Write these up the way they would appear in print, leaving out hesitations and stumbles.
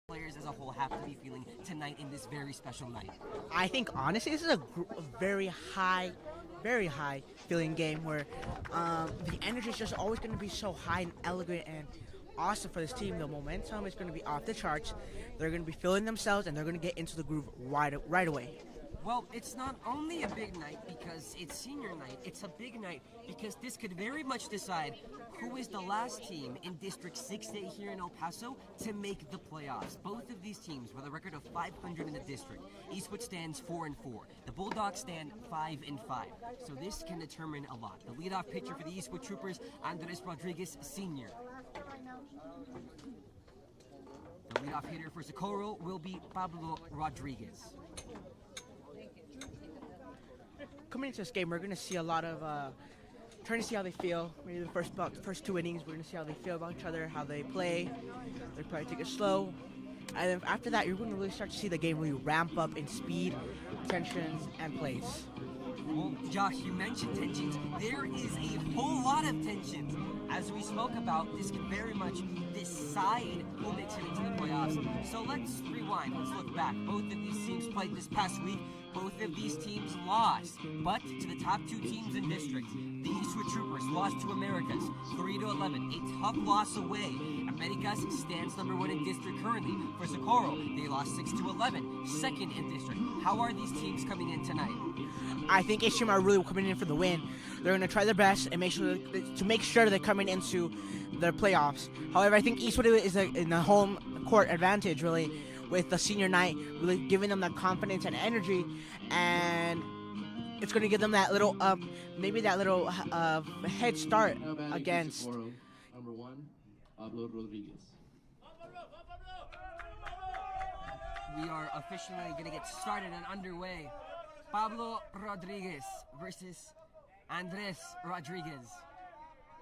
players as a whole have to be feeling tonight in this very special night? I think honestly this is a very high feeling game where the energy is just always going to be so high and elegant and awesome for this team. The momentum is going to be off the charts. They're going to be feeling themselves and they're going to get into the groove right away. Well, it's not only a big night because it's senior night, it's a big night because this could very much decide who is the last team in District 6A here in El Paso to make the playoffs. Both of these teams with a record of 500 in the district. Eastwood stands 4-4. The Bulldogs stand 5-5. So this can determine a lot. The leadoff pitcher for the Eastwood Troopers, Andres Rodriguez Sr. The leadoff hitter for Socorro will be Pablo Rodriguez. Coming into this game, we're going to see a lot of trying to see how they feel. Maybe the first two innings, we're going to see how they feel about each other, how they play. They probably take it slow. And then after that, you're going to really start to see the game really ramp up in speed, tensions, and plays. Well, Josh, you mentioned tensions. There is a whole lot of tensions. As we spoke about, this can very much decide who makes it into the playoffs. So let's rewind. Let's look back. Both of these teams played this past week. Both of these teams lost, but to the top two teams in district. The Eastwood Troopers lost to Americas 3-11, a tough loss away. Americas stands number 1 in district currently. For Socorro, they lost 6-11, second in district. How are these teams coming in tonight? I think HM are really coming in for the win. They're going to try their best and make sure they're coming into their playoffs. However, I think Eastwood is in the home court advantage, really, with the senior night, really giving them that confidence and energy, and it's going to give them that little, maybe that little head start against. Socorro, number 1, Pablo Rodriguez. We are officially going to get started and underway. Pablo Rodriguez versus Andres Rodriguez.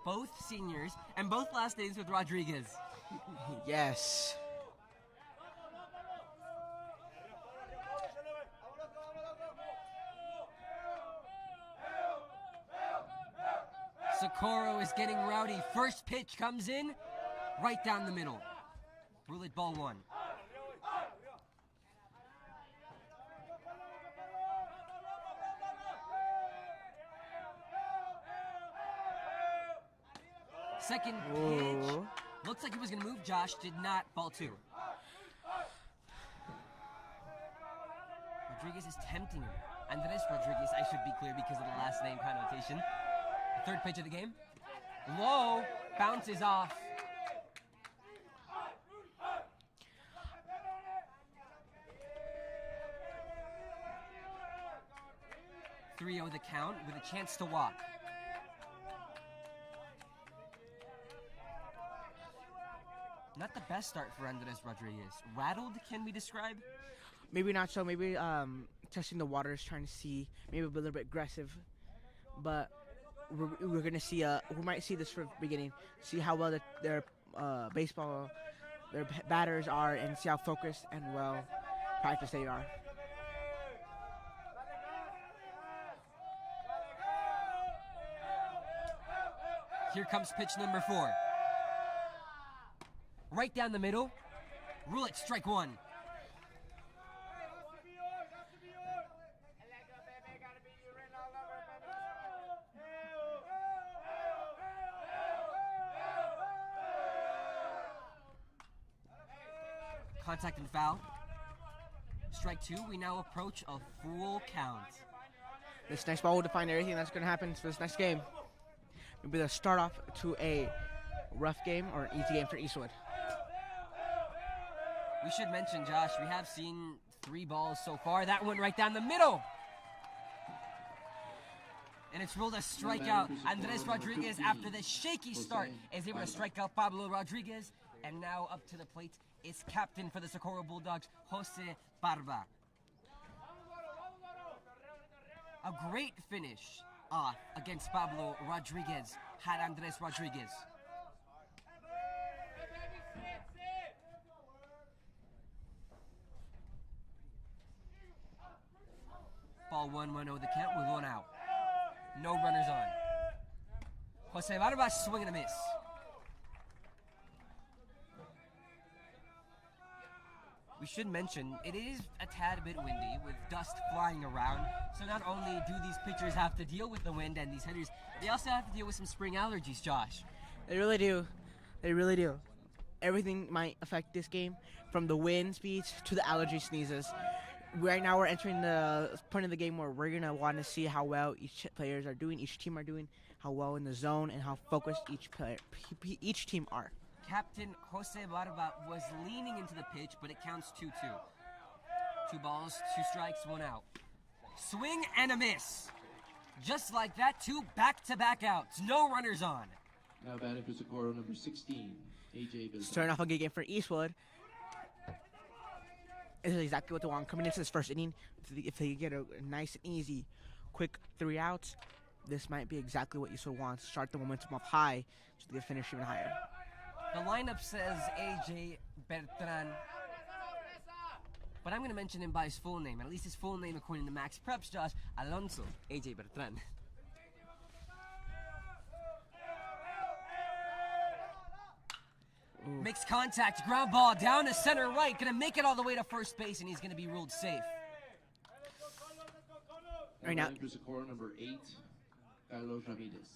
Both seniors, and both last names with Rodriguez. Yes. Socorro is getting rowdy. First pitch comes in, right down the middle. Rule it ball 1. Second pitch. Looks like he was going to move. Josh did not. Ball 2. Rodriguez is tempting him. Andres Rodriguez, I should be clear because of the last name connotation. The third pitch of the game. Low. Bounces off. (3-0) the count with a chance to walk. Not the best start for Andres Rodriguez. Rattled, can we describe? Maybe not so. Maybe testing the waters, trying to see, maybe a little bit aggressive. But we're gonna see. We might see this from the beginning. See how well their batters are, and see how focused and well practiced they are. Here comes pitch number 4. Right down the middle. Rule it, strike 1. Contact and foul. Strike 2. We now approach a full count. This next ball will define everything that's going to happen for this next game. Maybe the start off to a rough game or an easy game for Eastwood. We should mention, Josh, we have seen 3 balls so far. That one right down the middle. And it's ruled a strikeout. Andres Rodriguez, after the shaky start, is able to strike out Pablo Rodriguez. And now up to the plate is captain for the Socorro Bulldogs, Jose Barba. A great finish off against Pablo Rodriguez had Andres Rodriguez. Ball 1-1-0 the count with 1 out. No runners on. Jose Barba swing and a miss. we should mention it is a tad bit windy with dust flying around. So not only do these pitchers have to deal with the wind and these hitters, they also have to deal with some spring allergies, Josh. They really do. They really do. Everything might affect this game, from the wind speeds to the allergy sneezes. Right now we're entering the point of the game where we're gonna want to see how well each players are doing, each team are doing, how well in the zone, and how focused each team are. Captain Jose Barba was leaning into the pitch, but it counts 2-2. 2 balls, 2 strikes, 1 out. Swing and a miss. Just like that, 2 back-to-back outs. No runners on. Now batting for Socorro, number 16, AJ Beltran. Starting off a good game for Eastwood. This is exactly what they want coming into this first inning. If they get a nice and easy, quick 3 outs, this might be exactly what Eastwood wants. Start the momentum up high so they can finish even higher. The lineup says AJ Bertran, but I'm going to mention him by his full name, at least his full name according to Max Preps, Josh. Alonso AJ Bertran. Ooh. Makes contact, ground ball down to center right, gonna make it all the way to first base, and he's gonna be ruled safe. Right now, batting for Socorro, number 8, Carlos Ramirez.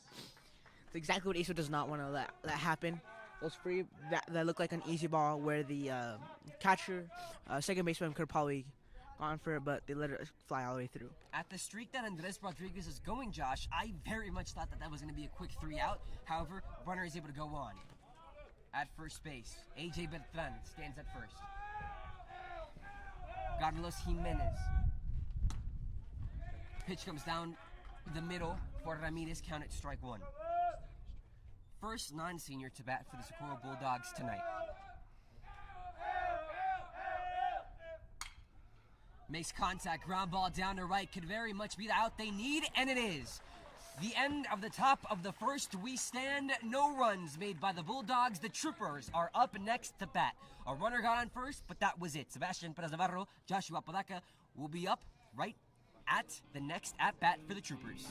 it's exactly what Eastwood does not want to let happen. Those free that look like an easy ball where the catcher, second baseman could have probably gone for it, but they let it fly all the way through. At the streak that Andres Rodriguez is going, Josh, I very much thought that was gonna be a quick 3 out. However, runner is able to go on. At first base, AJ Bertran stands at first. Carlos Jimenez. Pitch comes down the middle for Ramirez, count it strike 1. First non-senior to bat for the Socorro Bulldogs tonight. Makes contact, ground ball down to right, could very much be the out they need, and it is. The end of the top of the first, we stand. No runs made by the Bulldogs. The Troopers are up next to bat. A runner got on first, but that was it. Sebastian Perez Navarro, Joshua Apodaca will be up right at the next at-bat for the Troopers.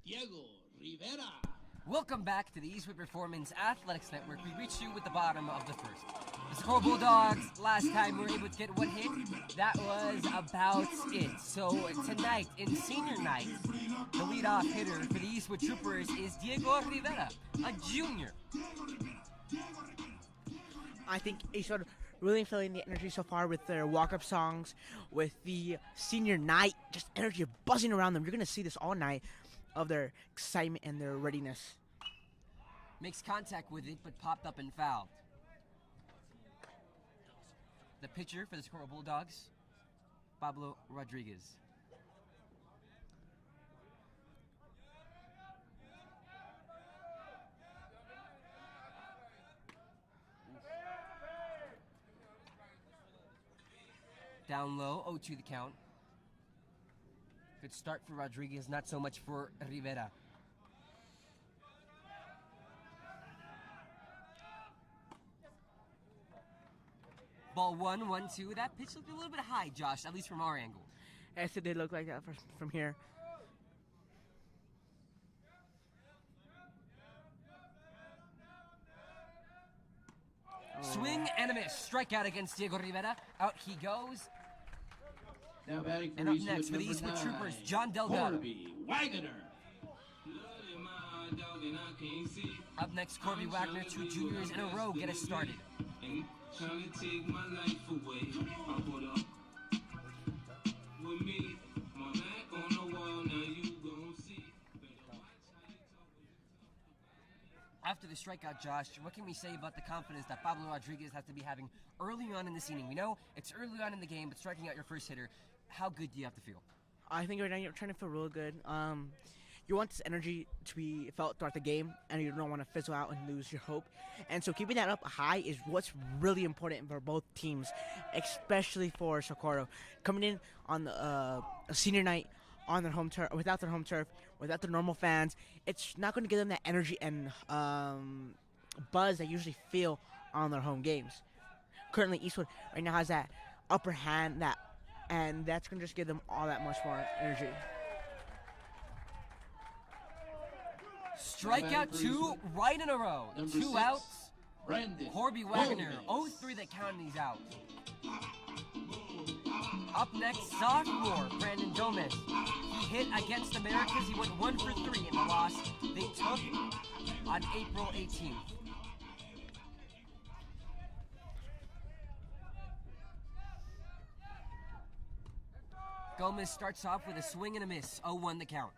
Diego Rivera. Welcome back to the Eastwood Performance Athletics Network. We reached you with the bottom of the first. The Socorro Bulldogs, last time we were able to get one hit. That was about it. So tonight, in senior night, the leadoff hitter for the Eastwood Troopers is Diego Rivera, a junior. I think Eastwood really feeling the energy so far with their walk-up songs, with the senior night, just energy buzzing around them. You're going to see this all night. of their excitement and their readiness. Makes contact with it, but popped up and fouled. The pitcher for the Socorro Bulldogs, Pablo Rodriguez. Down low, 0-2 the count. Good start for Rodriguez, not so much for Rivera. Ball 1-1-2. That pitch looked a little bit high, Josh, at least from our angle. Yes, it did look like that from here. Swing and a miss. Strikeout against Diego Rivera. Out he goes. Now batting for And up Eastwood, next for the number Eastwood 9, Troopers, John Delgado. Corby Wagner. Up next, Corby Wagner. 2 juniors in a row get us started. Trying to take my life away. I put up with me, my back on the wall. Now you gon' see. After the strikeout, Josh, what can we say about the confidence that Pablo Rodriguez has to be having early on in this inning? We know it's early on in the game, but striking out your first hitter, how good do you have to feel? I think right now you're trying to feel real good. You want this energy to be felt throughout the game, and you don't want to fizzle out and lose your hope. And so keeping that up high is what's really important for both teams, especially for Socorro. Coming in on a senior night on their home turf, without their home turf, without their normal fans, it's not going to give them that energy and buzz they usually feel on their home games. Currently, Eastwood right now has that upper hand, and that's going to just give them all that much more energy. Strikeout 2 right in a row. Number 2 6, outs. Brandon Corby Wagner, Gomez. 0-3 that count, and he's out. Up next, sophomore Brandon Gomez. He hit against Americas. He went 1 for 3 in the loss they took on April 18th. Gomez starts off with a swing and a miss. 0-1 the count.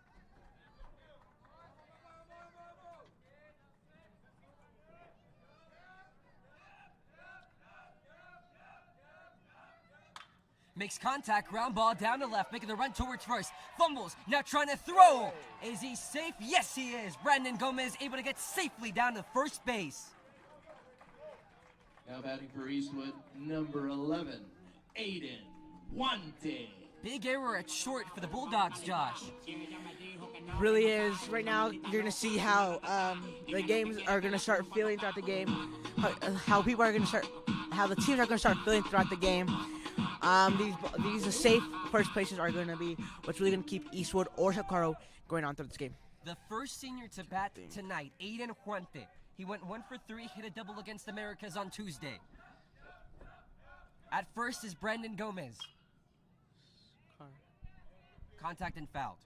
Makes contact, ground ball down to left, making the run towards first. Fumbles, now trying to throw. Is he safe? Yes, he is. Brandon Gomez able to get safely down to first base. Now batting for Eastwood, number 11, Aiden Wante. Big error at short for the Bulldogs, Josh. Really is. Right now, you're going to see how the games are going to start feeling throughout the game, how people are going to start, how the teams are going to start feeling throughout the game. These safe first places are going to be what's really going to keep Eastwood or Socorro going on through this game. The first senior to bat tonight, Aiden Huante. He went 1 for 3, hit a double against Americas on Tuesday. At first is Brandon Gomez. Contact and fouled.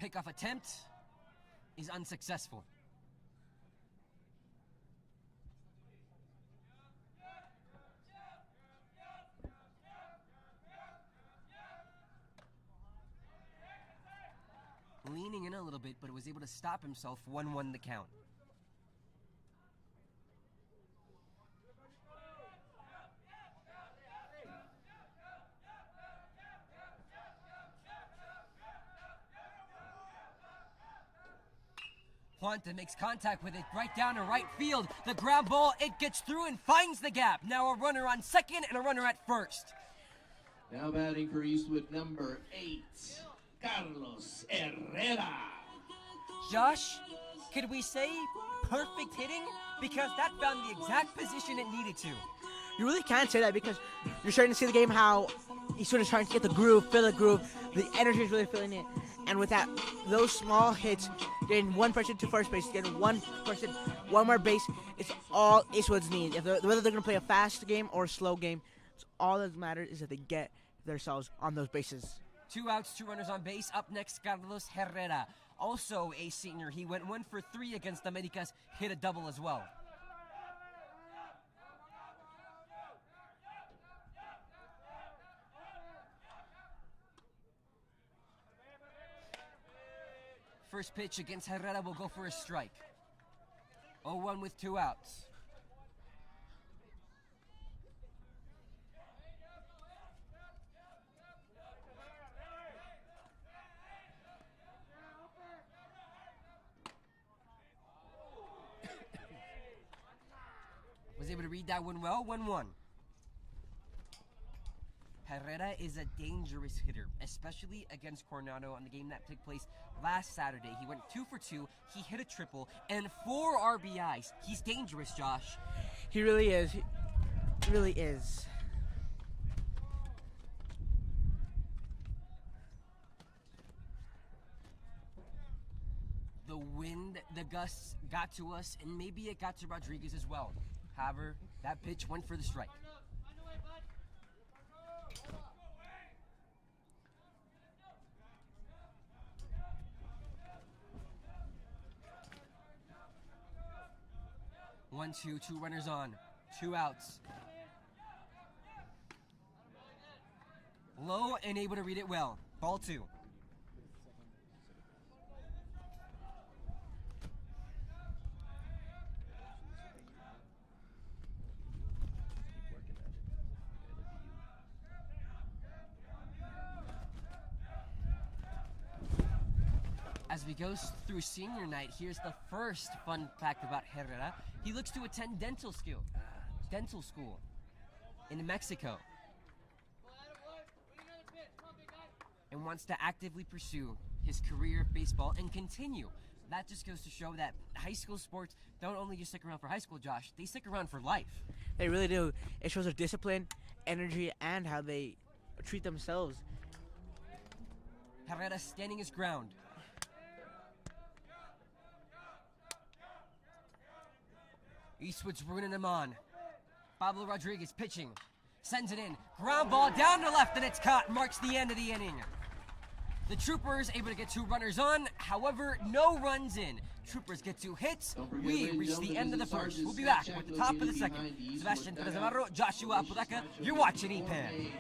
Pickoff attempt is unsuccessful. Leaning in a little bit, but was able to stop himself. 1-1 the count. Huante makes contact with it right down to right field. The ground ball, it gets through and finds the gap. Now a runner on second and a runner at first. Now batting for Eastwood, number 8, Carlos Herrera. Josh, could we say perfect hitting? Because that found the exact position it needed to. You really can't say that because you're starting to see the game how Eastwood is trying to get the groove, feel the groove. The energy is really feeling it. And with that, those small hits, getting one person to first base, getting one person, one more base, it's all Eastwood's need. Whether they're going to play a fast game or a slow game, it's all that matters is that they get themselves on those bases. 2 outs, 2 runners on base. Up next, Carlos Herrera. also a senior. He went 1 for 3 against Americas, hit a double as well. First pitch against Herrera will go for a strike. 0-1 with 2 outs. Was able to read that one well. 1-1. Herrera is a dangerous hitter, especially against Coronado on the game that took place last Saturday. He went 2 for 2, he hit a triple, and 4 RBIs. He's dangerous, Josh. He really is. He really is. The wind, the gusts got to us, and maybe it got to Rodriguez as well. However, that pitch went for the strike. One, two, 2 runners on, 2 outs. Low and able to read it well. Ball 2. As we go through senior night, here's the first fun fact about Herrera. He looks to attend dental school in Mexico, and wants to actively pursue his career of baseball and continue. That just goes to show that high school sports don't only just stick around for high school, Josh. They stick around for life. They really do. It shows their discipline, energy, and how they treat themselves. Herrera standing his ground. Eastwood's ruining him on. Pablo Rodriguez pitching. Sends it in. Ground ball down to left, and it's caught. Marks the end of the inning. The Troopers able to get 2 runners on. However, no runs in. Troopers get 2 hits. We reach the end of the first. We'll be back with the top of the second. Sebastian Perez Navarro, Joshua Apodaca. You're watching EPAN.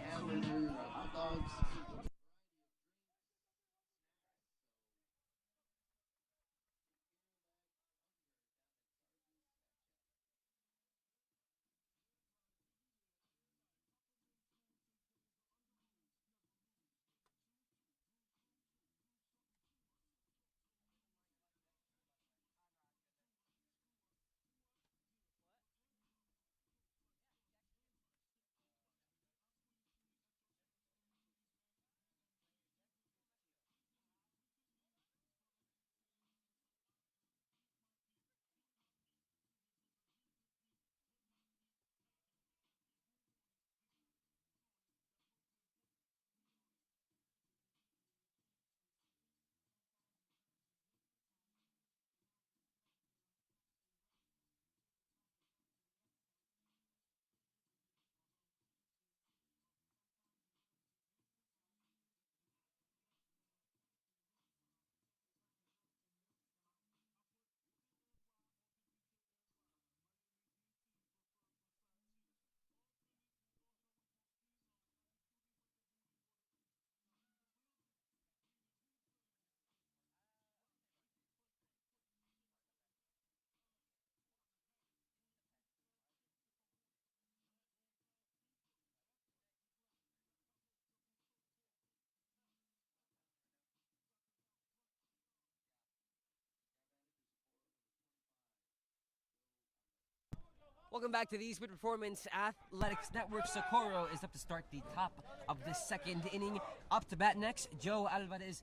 Welcome back to the Eastwood Performance Athletics Network. Socorro is up to start the top of the second inning. Up to bat next, Joe Alvarez,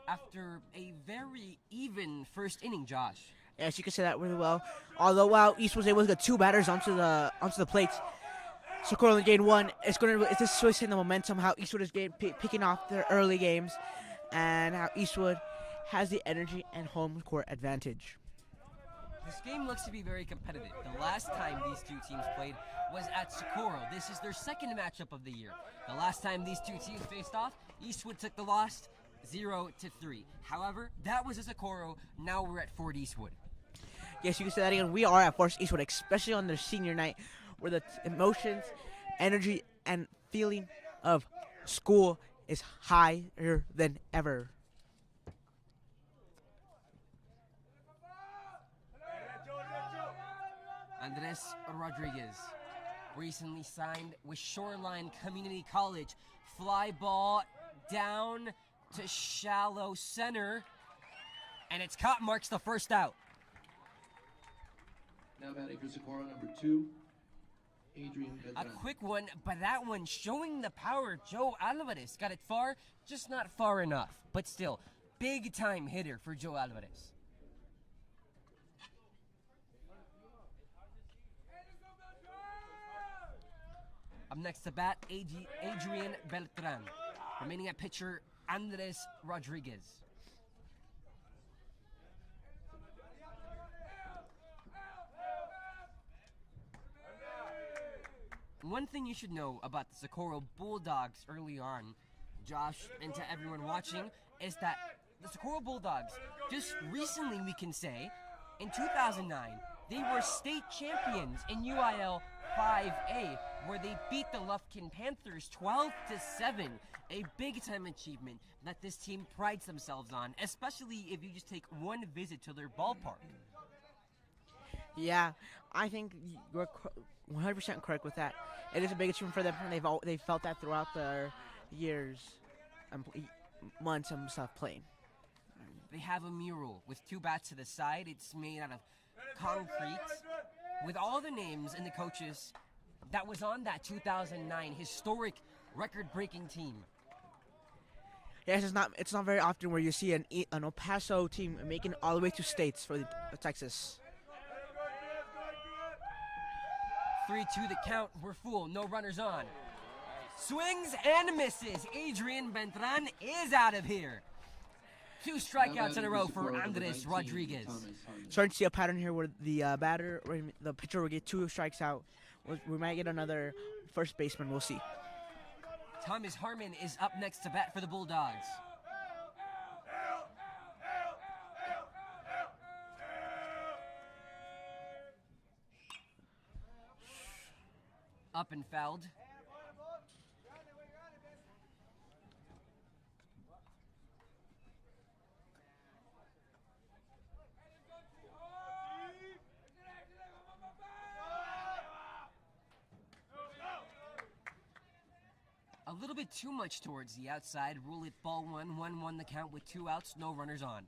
after a very even first inning, Josh. Yes, you can say that really well. Although while East was able to get 2 batters onto the plates, Socorro only gained 1. It's just switching the momentum how Eastwood is picking off their early games, and how Eastwood has the energy and home court advantage. This game looks to be very competitive. The last time these 2 teams played was at Socorro. This is their second matchup of the year. The last time these 2 teams faced off, Eastwood took the loss 0-3. However, that was a Socorro. Now we're at Fort Eastwood. Yes, you can say that again. We are at Forest Eastwood, especially on their senior night, where the emotions, energy, and feeling of school is higher than ever. Andres Rodriguez recently signed with Shoreline Community College. Fly ball down to shallow center, and it's caught, marks the first out. Now batting for Socorro, number 2, Adrian A Beltran. quick one, but that one showing the power. Joe Alvarez got it far, just not far enough. But still, big time hitter for Joe Alvarez. Up next to bat, Adrian Beltran. Remaining at pitcher, Andres Rodriguez. One thing you should know about the Socorro Bulldogs early on, Josh, and to everyone watching, is that the Socorro Bulldogs, just recently we can say, in 2009, they were state champions in UIL 5A, where they beat the Lufkin Panthers 12-7. A big-time achievement that this team prides themselves on, especially if you just take one visit to their ballpark. Yeah, I think you're 100% correct with that. It is a big achievement for them, and they've felt that throughout their years, months and stuff playing. They have a mural with 2 bats to the side. It's made out of concrete with all the names and the coaches that was on that 2009 historic record-breaking team. Yes, it's not very often where you see an El Paso team making it all the way to states for Texas. 3-2 the count. We're full. No runners on. Swings and misses. Adrian Beltran is out of here. 2 strikeouts in a row for Andres Rodriguez. Starting to see a pattern here where the pitcher will get 2 strikes out. We might get another first baseman. We'll see. Thomas Harmon is up next to bat for the Bulldogs. Up and fouled. A little bit too much towards the outside. Rule it ball 1-1-1 the count with 2 outs, no runners on.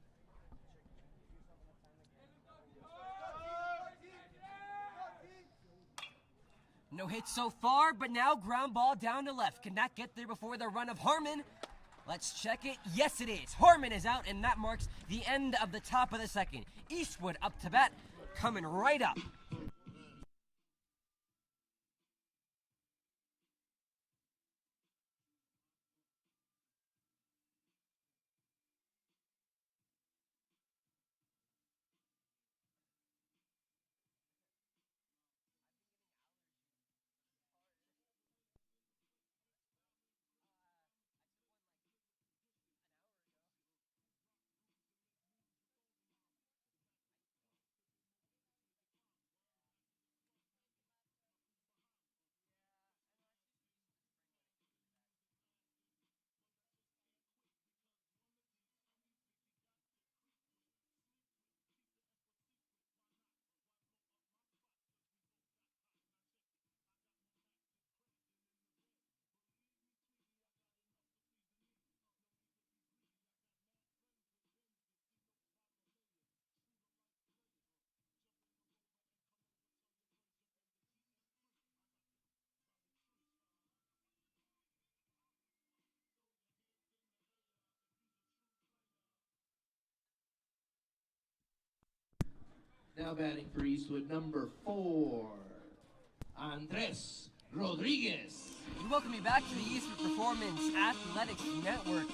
No hit so far, but now ground ball down to left. Can that get there before the run of Harmon? Let's check it. Yes, it is. Harmon is out, and that marks the end of the top of the second. Eastwood up to bat, coming right up. Now batting for Eastwood, number 4, Andres Rodriguez. We welcome you back to the Eastwood Performance Athletics Network.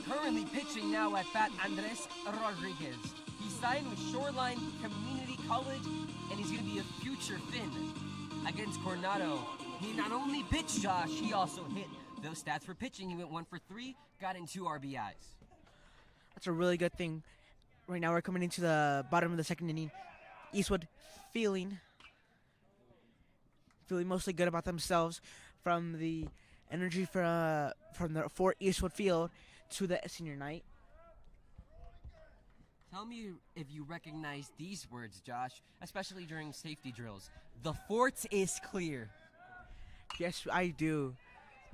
Currently pitching now at bat, Andres Rodriguez. He signed with Shoreline Community College, and he's going to be a future Finn against Coronado. He not only pitched, Josh, he also hit Those stats for pitching, he went 1 for 3, got in 2 RBIs. That's a really good thing. Right now we're coming into the bottom of the second inning. Eastwood feeling mostly good about themselves from the energy from the Fort Eastwood Field to the senior night. Tell me if you recognize these words, Josh, especially during safety drills. The fort is clear. Yes, I do.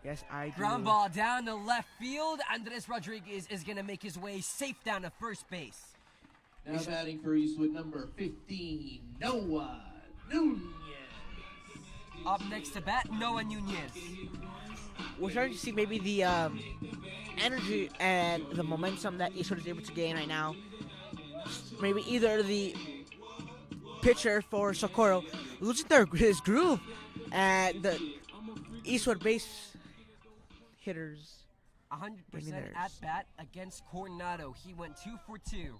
Yes, I do. Ground ball down to left field. Andres Rodriguez is going to make his way safe down to first base. Now batting for Eastwood, number 15, Noah Nunez. Up next to bat, Noah Nunez. We're starting to see maybe the energy and the momentum that Eastwood is able to gain right now. Maybe either the pitcher for Socorro losing his groove, and the Eastwood base hitters 100% at bat against Coronado. He went 2 for 2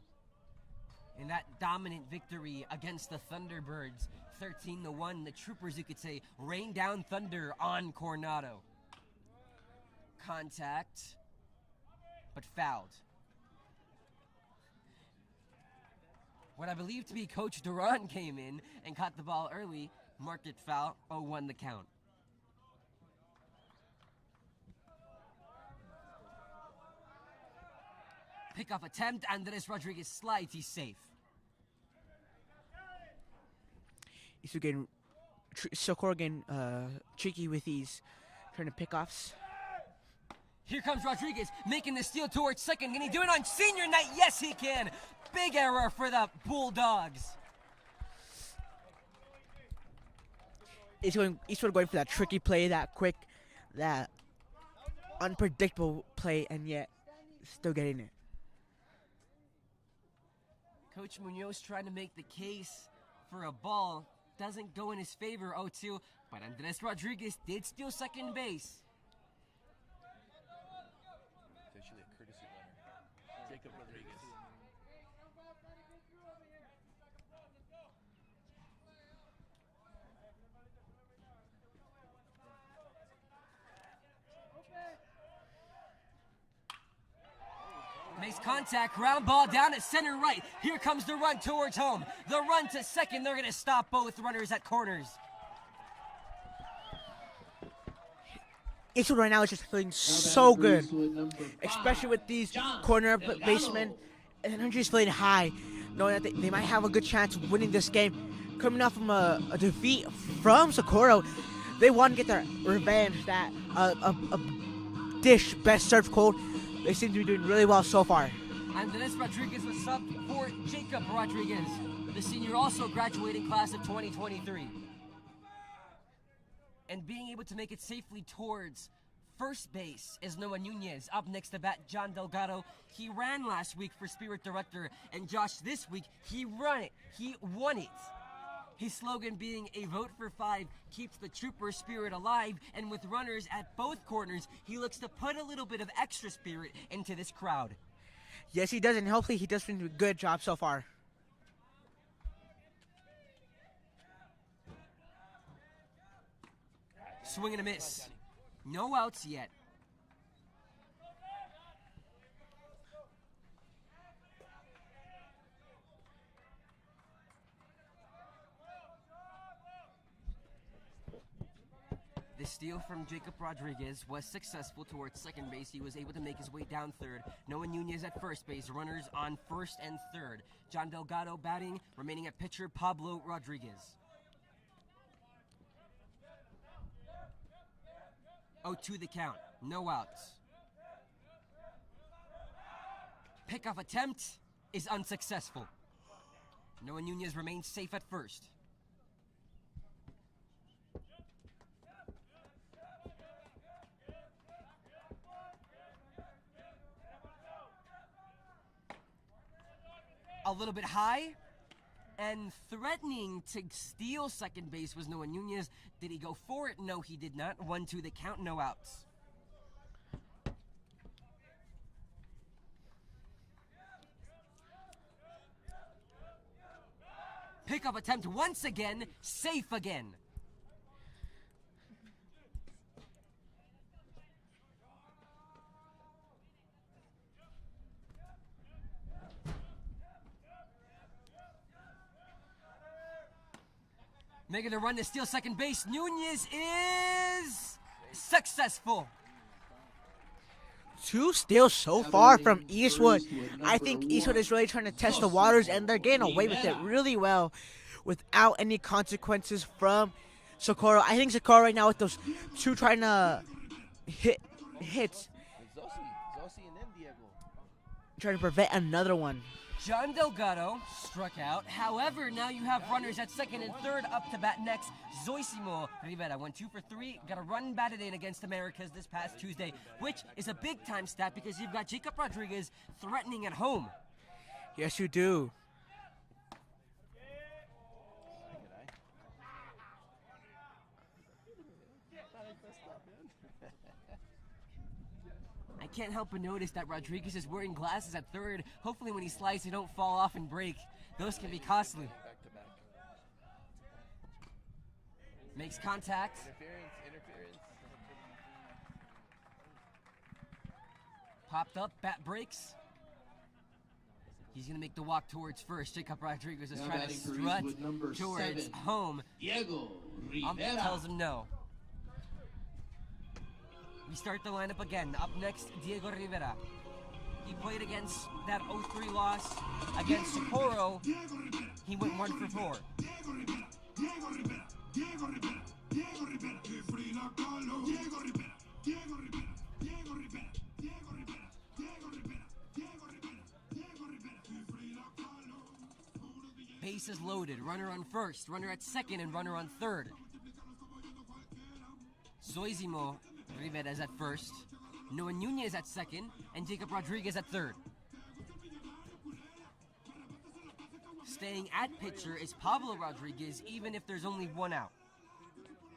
in that dominant victory against the Thunderbirds. 13-1. The Troopers, you could say, rained down thunder on Coronado. Contact, but fouled. What I believe to be Coach Duran came in and caught the ball early, marked it foul, 0-1 the count. Pickoff attempt, Andres Rodriguez slides, he's safe. Eastwood getting Socorro getting tricky with these trying to pickoffs. Here comes Rodriguez, making the steal towards second. Can he do it on senior night? Yes, he can. Big error for the Bulldogs. Eastwood going for that tricky play, that quick, that unpredictable play, and yet still getting it. Coach Munoz trying to make the case for a ball. Doesn't go in his favor, 0-2, but Andres Rodriguez did steal second base. It's actually a courtesy runner. Jacob Rodriguez. Makes contact, ground ball down at center right. Here comes the run towards home. The run to second, they're going to stop both runners at corners. Eastwood right now is just feeling so good, especially with these corner basemen. And energy is feeling high, knowing that they might have a good chance of winning this game. Coming off from a defeat from Socorro, they want to get their revenge. That a dish best served cold. They seem to be doing really well so far. Andres Rodriguez was subbed for Jacob Rodriguez, the senior also graduating class of 2023. And being able to make it safely towards first base is Noah Nunez. Up next to bat, John Delgado. He ran last week for Spirit Director, and Josh, this week, he won it. His slogan being a vote for 5 keeps the trooper spirit alive, and with runners at both corners, he looks to put a little bit of extra spirit into this crowd. Yes, he does, and hopefully he does a good job so far. Swing and a miss. No outs yet. The steal from Jacob Rodriguez was successful towards second base. He was able to make his way down third. Noah Nunez at first base. Runners on first and third. John Delgado batting, remaining at pitcher Pablo Rodriguez. 0-2 the count. No outs. Pickoff attempt is unsuccessful. Noah Nunez remains safe at first. A little bit high and threatening to steal second base was Noah Nunez. Did he go for it? No, he did not. 1-2 the count, no outs. Pickup attempt once again, safe again. Making the run to steal second base. Nunez is successful. 2 steals so far from Eastwood. I think Eastwood is really trying to test the waters, and they're getting away with it really well without any consequences from Socorro. I think Socorro right now with those 2 trying to hits, It's Zossi and then Diego. trying to prevent another one. John Delgado struck out. However, now you have runners at second and third. Up to bat next, Zoisimo Rivera went 2 for 3. Got a run batted in against Americas this past Tuesday, which is a big time stat because you've got Jacob Rodriguez threatening at home. Yes, you do. I can't help but notice that Rodriguez is wearing glasses at third. Hopefully when he slides, they don't fall off and break. Those can be costly. Back to back. Makes contact. Interference. Popped up, bat breaks. He's going to make the walk towards first. Jacob Rodriguez is Now trying to batting for strut Eastwood, number towards 7. home. Diego Rivera. Tells him no. We start the lineup again. Up next, Diego Rivera. He played against that 0-3 loss against Socorro. He went 1 for 4. Bases loaded. Runner on first, runner at second, and runner on third. Zoisimo Rivera is at first, Noah Nunez at second, and Jacob Rodriguez at third. Staying at pitcher is Pablo Rodriguez, even if there's only 1 out.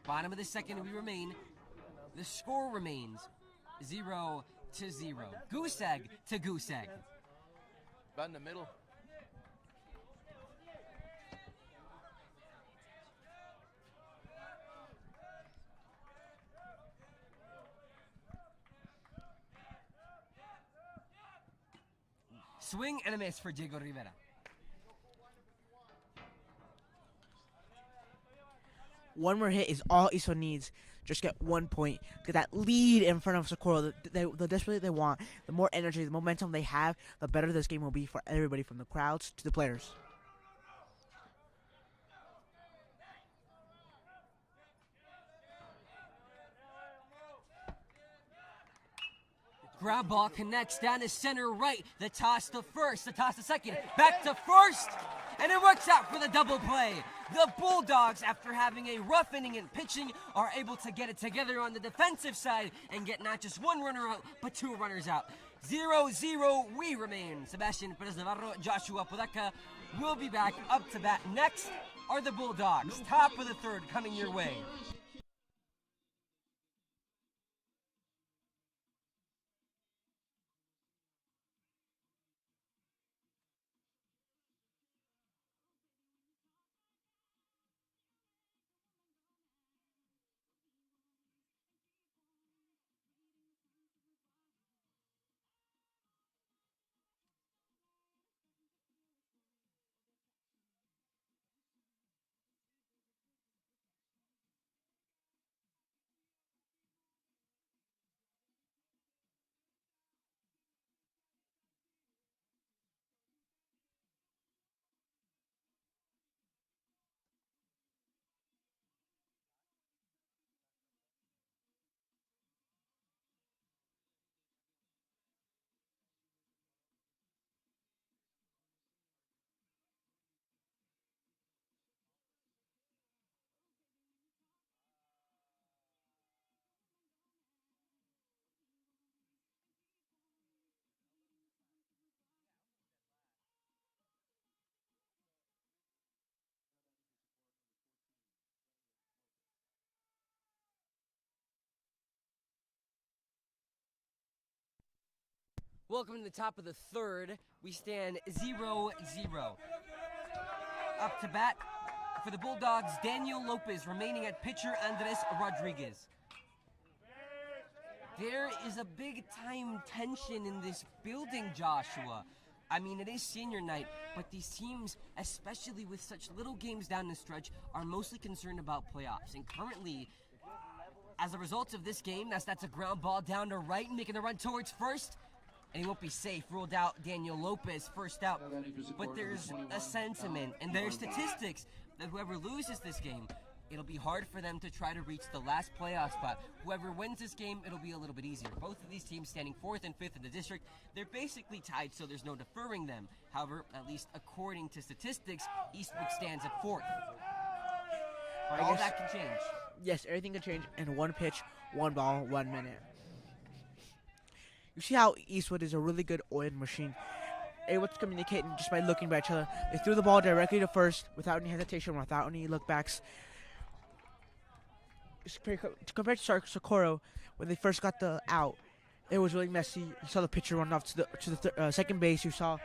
Bottom of the second we remain. The score remains 0-0. Goose egg to goose egg. About in the middle. Swing and a miss for Diego Rivera. One more hit is all Eastwood needs. Just get 1 point. Get that lead in front of Socorro. The desperately they want. The more energy, the momentum they have, the better this game will be for everybody, from the crowds to the players. Ground ball connects down to center right. The toss to first, the toss to second, back to first, and it works out for the double play. The Bulldogs, after having a rough inning in pitching, are able to get it together on the defensive side and get not just 1 runner out, but 2 runners out. 0-0 we remain. Sebastian Perez Navarro, Joshua Podeka will be back. Up to bat next are the Bulldogs. Top of the third coming your way. Welcome to the top of the third. We stand 0-0. Up to bat for the Bulldogs, Daniel Lopez, remaining at pitcher, Andres Rodriguez. There is a big time tension in this building, Joshua. I mean, it is senior night, but these teams, especially with such little games down the stretch, are mostly concerned about playoffs. And currently, as a result of this game, that's a ground ball down to right, making a run towards first, and he won't be safe. Ruled out Daniel Lopez, first out. But there's a sentiment, and there's statistics that whoever loses this game, it'll be hard for them to try to reach the last playoff spot. Whoever wins this game, it'll be a little bit easier. Both of these teams standing 4th and 5th in the district, they're basically tied, so there's no deferring them. However, at least according to statistics, Eastwood stands at 4th. All that can change. Yes, everything can change in one pitch, one ball, 1 minute. You see how Eastwood is a really good oiled machine, able to communicate just by looking at each other. They threw the ball directly to first without any hesitation, without any lookbacks. Compared to Socorro, when they first got the out, it was really messy. You saw the pitcher run off to the second base. You saw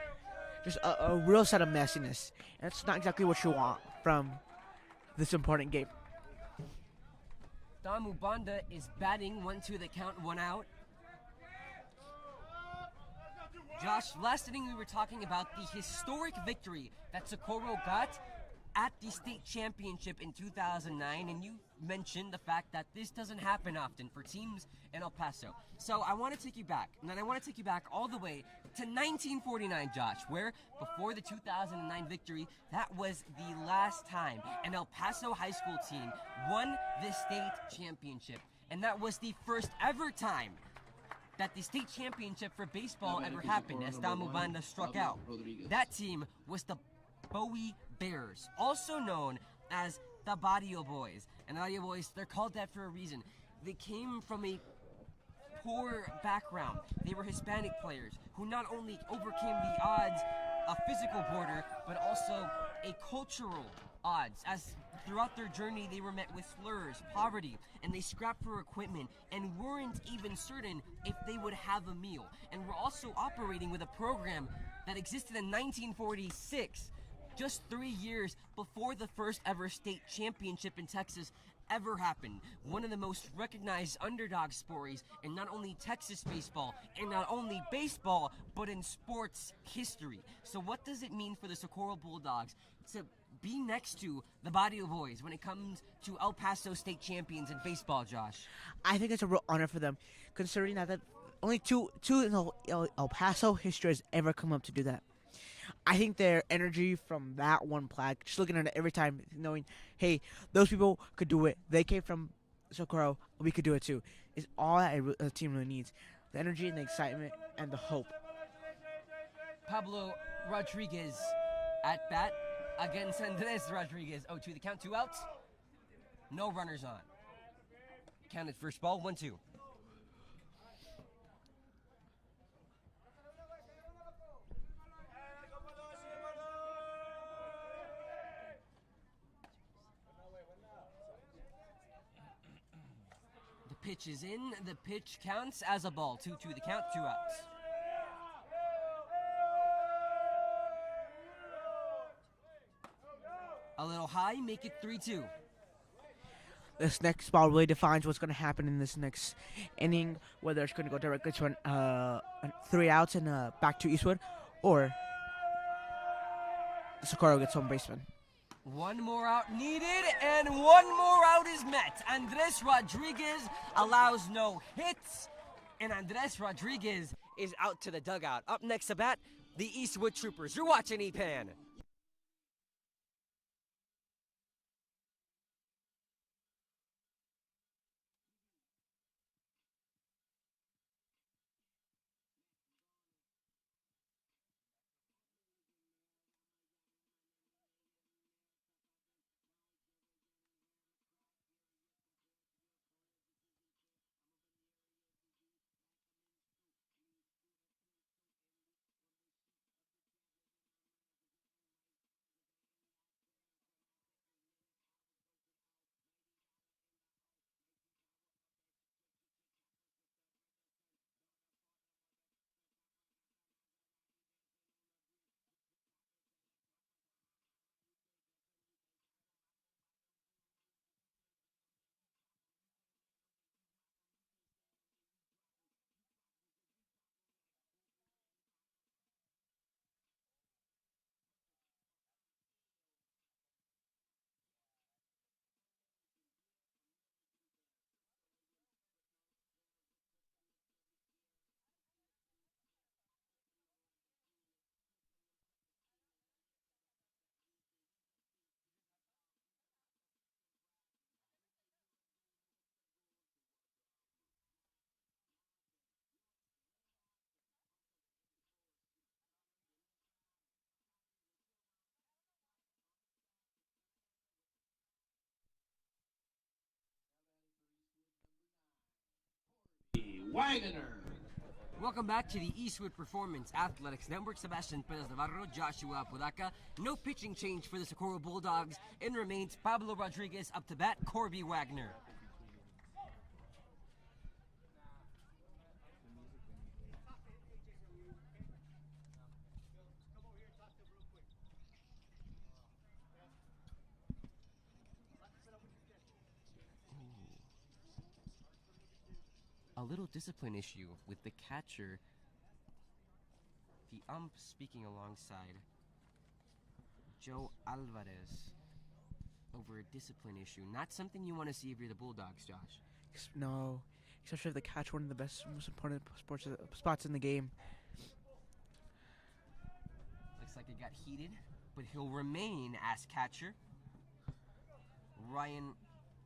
just a real set of messiness. And that's not exactly what you want from this important game. Damu Banda is batting 1-2 the count, 1 out. Josh, last inning we were talking about the historic victory that Socorro got at the state championship in 2009, and you mentioned the fact that this doesn't happen often for teams in El Paso. So I want to take you back, and I want to take you back all the way to 1949, Josh, where before the 2009 victory, that was the last time an El Paso high school team won the state championship, and that was the first ever time that the state championship for baseball ever happened as Damu Banda struck out. That team was the Bowie Bears, also known as the Barrio Boys. And the Barrio Boys, they're called that for a reason. They came from a poor background. They were Hispanic players who not only overcame the odds of physical border, but also a cultural odds. As throughout their journey, they were met with slurs, poverty, and they scrapped for equipment and weren't even certain if they would have a meal. And were also operating with a program that existed in 1946, just 3 years before the first ever state championship in Texas ever happened. One of the most recognized underdog stories in not only Texas baseball and not only baseball, but in sports history. So what does it mean for the Socorro Bulldogs to be next to the Barrio Boys when it comes to El Paso state champions in baseball, Josh? I think it's a real honor for them, considering that only two in El Paso history has ever come up to do that. I think their energy from that one plaque, just looking at it every time, knowing, hey, those people could do it. They came from Socorro, we could do it too, is all that a team really needs. The energy and the excitement and the hope. Pablo Rodriguez at bat against Andres Rodriguez. 0-2 the count, 2 outs. No runners on. Counted first ball, 1-2. The pitch is in. The pitch counts as a ball. 2-2 the count, 2 outs. A little high, make it 3-2. This next ball really defines what's going to happen in this next inning, whether it's going to go directly to 3 outs and back to Eastwood, or Socorro gets home baseman. One more out needed, and one more out is met. Andres Rodriguez allows no hits, and Andres Rodriguez is out to the dugout. Up next to bat, the Eastwood Troopers. You're watching EPAN. Wagner. Welcome back to the Eastwood Performance Athletics Network. Sebastian Perez Navarro, Joshua Apodaca. No pitching change for the Socorro Bulldogs. In remains Pablo Rodriguez up to bat, Corby Wagner. A little discipline issue with the catcher. The ump speaking alongside Joe Alvarez over a discipline issue. Not something you want to see if you're the Bulldogs, Josh. No, especially if the catch one of the best, most important spots in the game. Looks like it got heated, but he'll remain as catcher. Ryan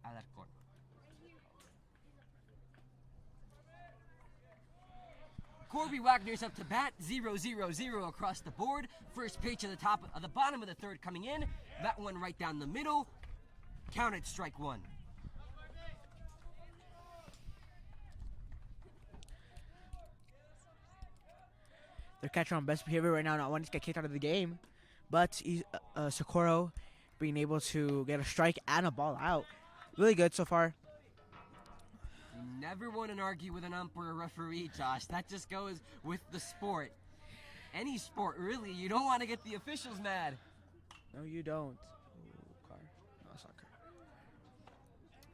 Alarcon. Corby Wagner's up to bat, 0-0-0 across the board. First pitch at the bottom of the third coming in. That one right down the middle. Counted strike one. Their catcher on best behavior right now, not wanting to get kicked out of the game, but Socorro being able to get a strike and a ball out. Really good so far. You never want to argue with an ump or a referee, Josh. That just goes with the sport. Any sport, really. You don't want to get the officials mad. No, you don't. Ooh, car. No, soccer.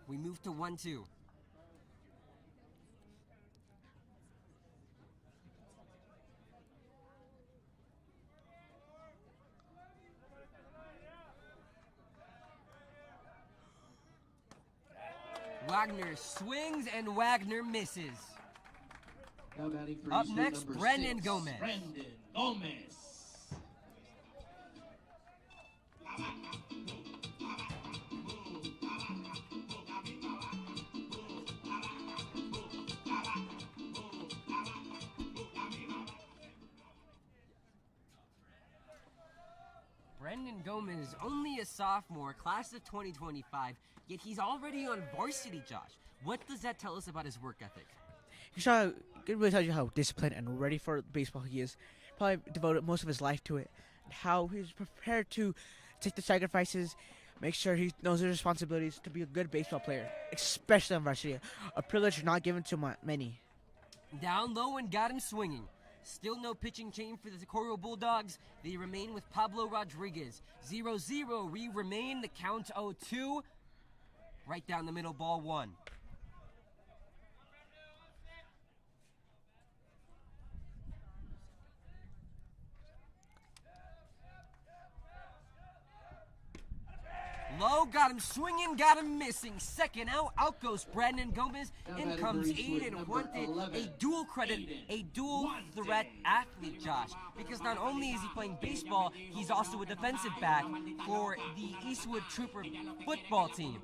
We move to 1-2. Wagner swings and Wagner misses. Now batting for Up Eastwood, next, number Brendan 6, Gomez. Brendan Gomez. Brendan Gomez, only a sophomore, class of 2025, yet he's already on varsity, Josh. What does that tell us about his work ethic? It really tells you how disciplined and ready for baseball he is. Probably devoted most of his life to it. And how he's prepared to take the sacrifices, make sure he knows his responsibilities to be a good baseball player, especially on varsity. A privilege not given to many. Down low and got him swinging. Still no pitching change for the Socorro Bulldogs. They remain with Pablo Rodriguez. 0-0. We remain. The count 0-2. Right down the middle, ball one. Low, got him swinging, got him missing. Second out, out goes Brandon Gomez. In comes Aiden Huante, a dual credit, a dual threat athlete, Josh. Because not only is he playing baseball, he's also a defensive back for the Eastwood Trooper football team.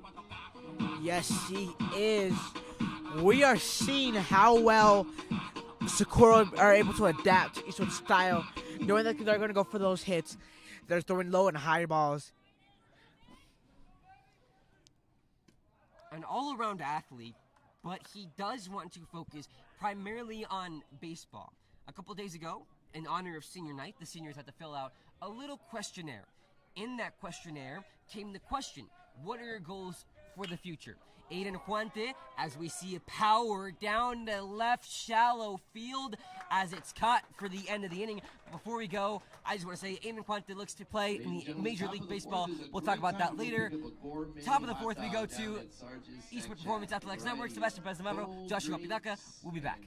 Yes, he is. We are seeing how well Socorro are able to adapt to Eastwood's style, knowing that they're going to go for those hits. They're throwing low and high balls. An all-around athlete, but he does want to focus primarily on baseball. A couple days ago, in honor of senior night, the seniors had to fill out a little questionnaire. In that questionnaire came the question, what are your goals for the future? Aiden Huante, as we see a power down the left shallow field as it's caught for the end of the inning. Before we go, I just want to say Aiden Huante looks to play in the Major League Baseball. We'll talk about that later. Top of the fourth, we go to Eastwood Performance Athletics Network. Sebastian Perez Navarro, Joshua Apodaca. We'll be back.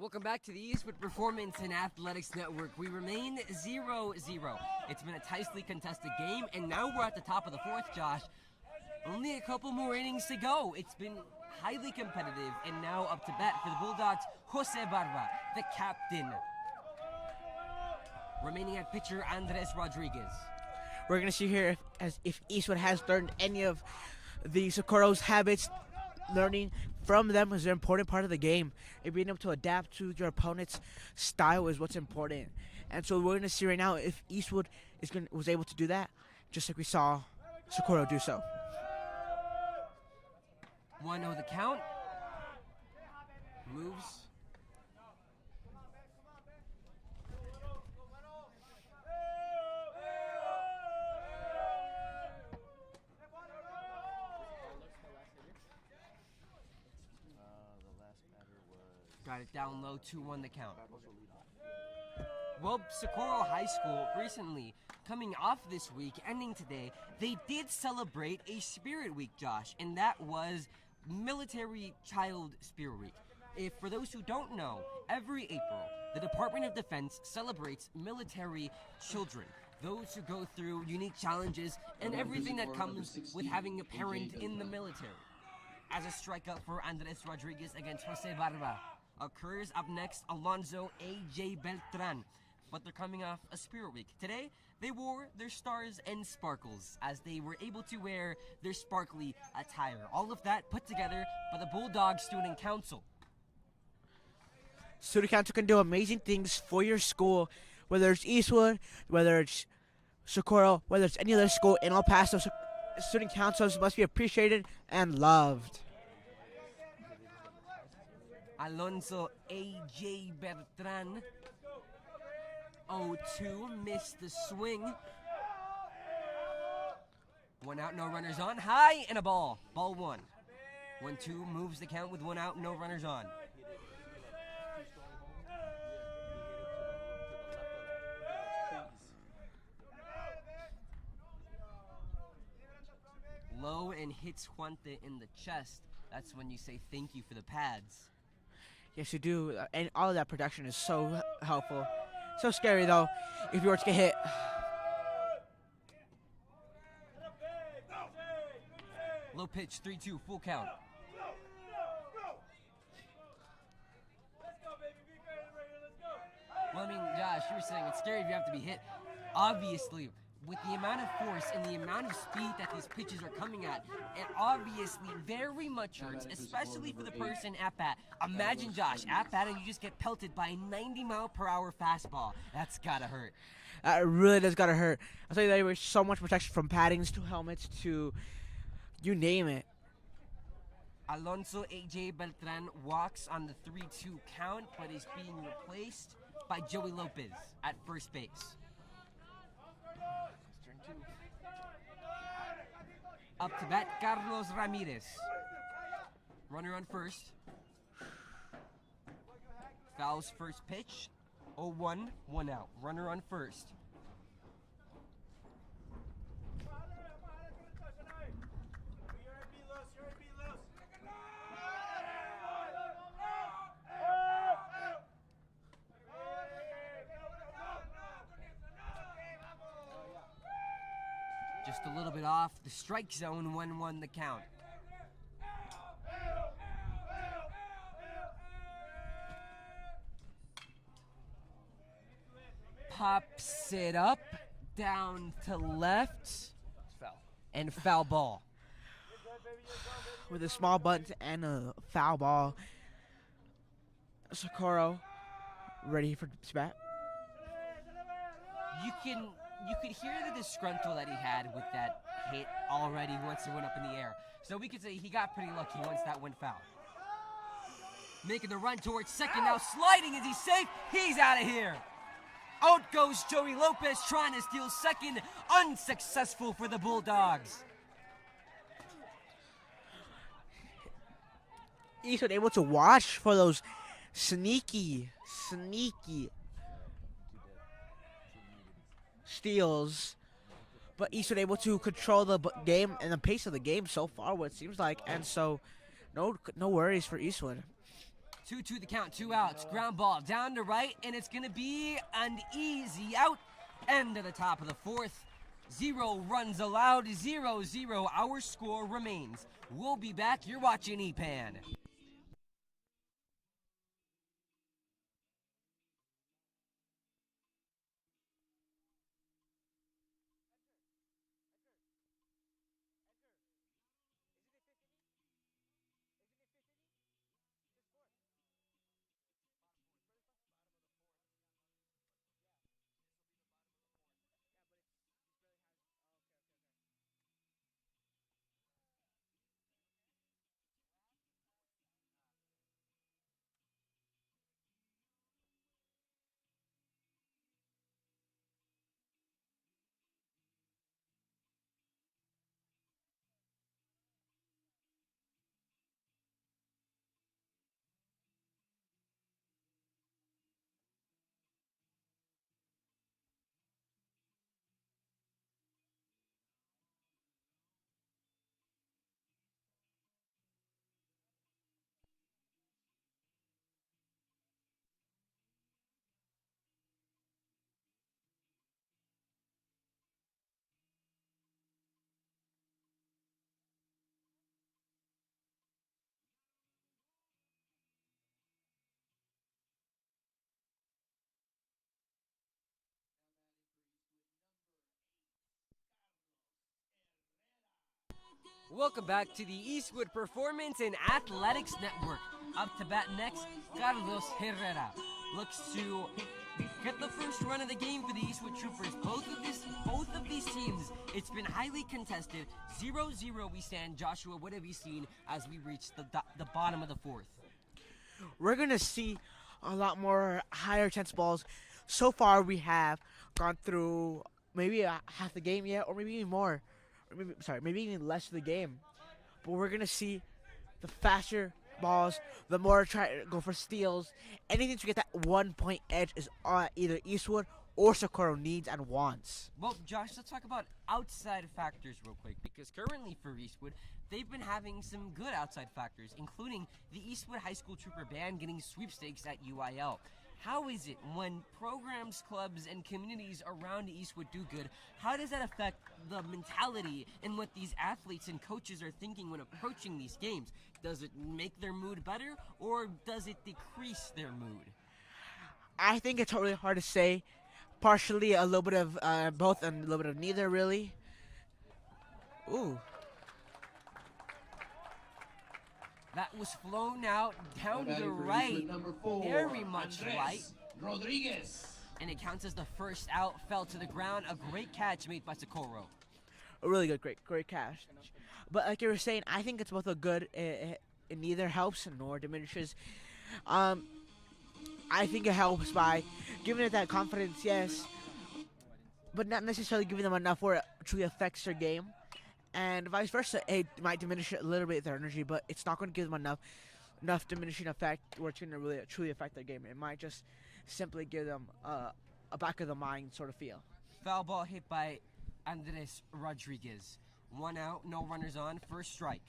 Welcome back to the Eastwood Performance and Athletics Network. We remain 0-0. It's been a tightly contested game, and now we're at the top of the fourth, Josh. Only a couple more innings to go. It's been highly competitive, and now up to bat for the Bulldogs, Jose Barba, the captain. Remaining at pitcher, Andres Rodriguez. We're going to see here if Eastwood has learned any of the Socorro's habits. Learning from them is an important part of the game. And being able to adapt to your opponent's style is what's important. And so we're going to see right now if Eastwood was able to do that, just like we saw Socorro do so. 1-0 the count. Moves. Got it down low, 2-1 the count. Well, Socorro High School recently, coming off this week, ending today, they did celebrate a Spirit Week, Josh, and that was Military Child Spirit Week. If for those who don't know, every April, the Department of Defense celebrates military children, those who go through unique challenges and everything that comes with having a parent in the military. As a strikeout for Andres Rodriguez against Jose Barba. Occurs up next, Alonzo A.J. Beltran. But they're coming off a Spirit Week. Today, they wore their stars and sparkles as they were able to wear their sparkly attire. All of that put together by the Bulldog Student Council. Student Council can do amazing things for your school, whether it's Eastwood, whether it's Socorro, whether it's any other school in El Paso. Student Councils must be appreciated and loved. Alonso A.J. Beltran. 0-2, missed the swing. 1 out, no runners on. High and a ball. Ball 1. 1-2 moves the count with 1 out, no runners on. Low and hits Juante in the chest. That's when you say thank you for the pads. Yes, you do. And all of that production is so helpful. So scary, though, if you were to get hit. Low pitch, 3-2, full count. Well, I mean, Josh, you were saying it's scary if you have to be hit. Obviously, with the amount of force and the amount of speed that these pitches are coming at, it obviously very much hurts, especially for the person at bat. Imagine, Josh, at bat and you just get pelted by a 90-mile-per-hour fastball. That's gotta hurt. It really does gotta hurt. I'll tell you, there was so much protection from paddings to helmets to you name it. Alonso A.J. Beltran walks on the 3-2 count, but is being replaced by Joey Lopez at first base. Up to bat, Carlos Ramirez. Runner on first. Fouls first pitch. 0-1, 1 out. Runner on first. Just a little bit off the strike zone, 1-1 the count. Pops it up, down to left, and foul ball. With a small bunt and a foul ball, Socorro ready for bat. You could hear the disgruntle that he had with that hit already once it went up in the air. So we could say he got pretty lucky once that went foul. Making the run towards second now, sliding. Is he safe? He's out of here. Out goes Joey Lopez trying to steal second. Unsuccessful for the Bulldogs. Eastwood able to watch for those sneaky steals, but Eastwood able to control the game and the pace of the game so far, what it seems like, and so no worries for Eastwood. 2-2 the count, 2 outs. Ground ball down to right, and it's going to be an easy out. End of the top of the fourth. 0 runs allowed, 0-0. Our score remains. We'll be back. You're watching EPAN. Welcome back to the Eastwood Performance and Athletics Network. Up to bat next, Carlos Herrera looks to get the first run of the game for the Eastwood Troopers. Both of these teams, it's been highly contested. 0-0 we stand. Joshua, what have you seen as we reach the bottom of the fourth? We're going to see a lot more higher chance balls. So far, we have gone through maybe half the game yet, or maybe even more. Maybe even less of the game. But we're going to see the faster balls, the more try to go for steals. Anything to get that 1 point edge is either Eastwood or Socorro needs and wants. Well, Josh, let's talk about outside factors real quick, because currently for Eastwood, they've been having some good outside factors, including the Eastwood High School Trooper Band getting sweepstakes at UIL. How is it when programs, clubs, and communities around Eastwood do good? How does that affect the mentality and what these athletes and coaches are thinking when approaching these games? Does it make their mood better, or does it decrease their mood? I think it's really hard to say. Partially a little bit of both and a little bit of neither, really. Ooh. That was flown out down the right, very much light. Rodriguez. And it counts as the first out, fell to the ground. A great catch made by Socorro. A really good, great catch. But like you were saying, I think it's both a good, it neither helps nor diminishes. I think it helps by giving it that confidence, yes, but not necessarily giving them enough where it truly affects their game. And vice versa, it might diminish a little bit their energy, but it's not going to give them enough diminishing effect where it's going to really truly affect their game. It might just simply give them a back of the mind sort of feel. Foul ball hit by Andres Rodriguez. 1 out, no runners on, first strike.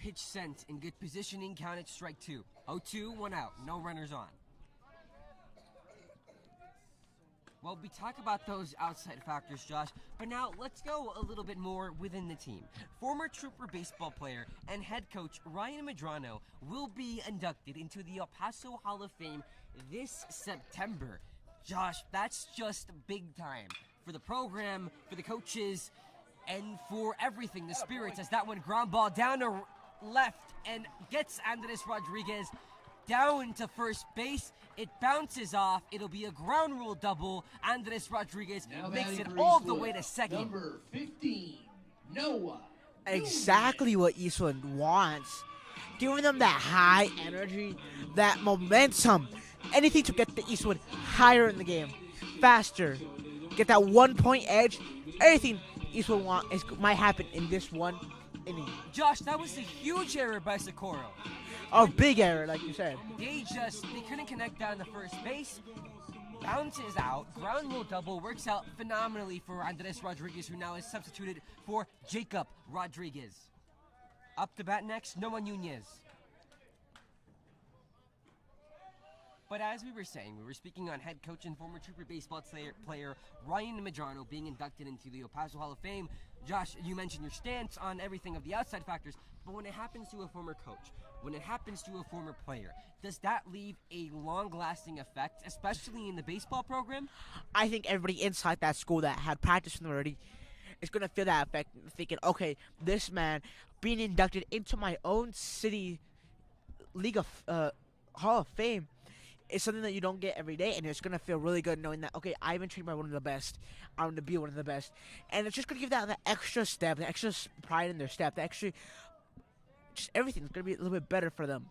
Pitch sent in good positioning, counted strike 2. 0-2, 1 out, no runners on. Well, we talk about those outside factors, Josh, but now let's go a little bit more within the team. Former Trooper baseball player and head coach Ryan Medrano will be inducted into the El Paso Hall of Fame this September. Josh, that's just big time for the program, for the coaches, and for everything, the spirits, as that one ground ball down to left and gets Andres Rodriguez down to first base. It bounces off. It'll be a ground rule double. Andres Rodriguez makes it all the way to second. Number 15, Noah. Exactly what Eastwood wants. Giving them that high energy, that momentum. Anything to get the Eastwood higher in the game, faster. Get that 1 point edge. Anything Eastwood might happen in this one inning. Josh, that was a huge error by Socorro. Oh, big error, like you said. They couldn't connect down the first base. Bounces out, ground rule double, works out phenomenally for Andres Rodriguez, who now is substituted for Jacob Rodriguez. Up to bat next, Noah Nunez. But as we were saying, we were speaking on head coach and former Trooper baseball player Ryan Medrano being inducted into the El Paso Hall of Fame. Josh, you mentioned your stance on everything of the outside factors, but when it happens to a former coach, when it happens to a former player, does that leave a long-lasting effect, especially in the baseball program? I think everybody inside that school that had practiced with him already is going to feel that effect, thinking, okay, this man being inducted into my own city League of Hall of Fame is something that you don't get every day, and it's going to feel really good knowing that, okay, I've been treated by one of the best. I'm going to be one of the best. And it's just going to give that extra step, the extra pride in their step, the extra, just everything's going to be a little bit better for them.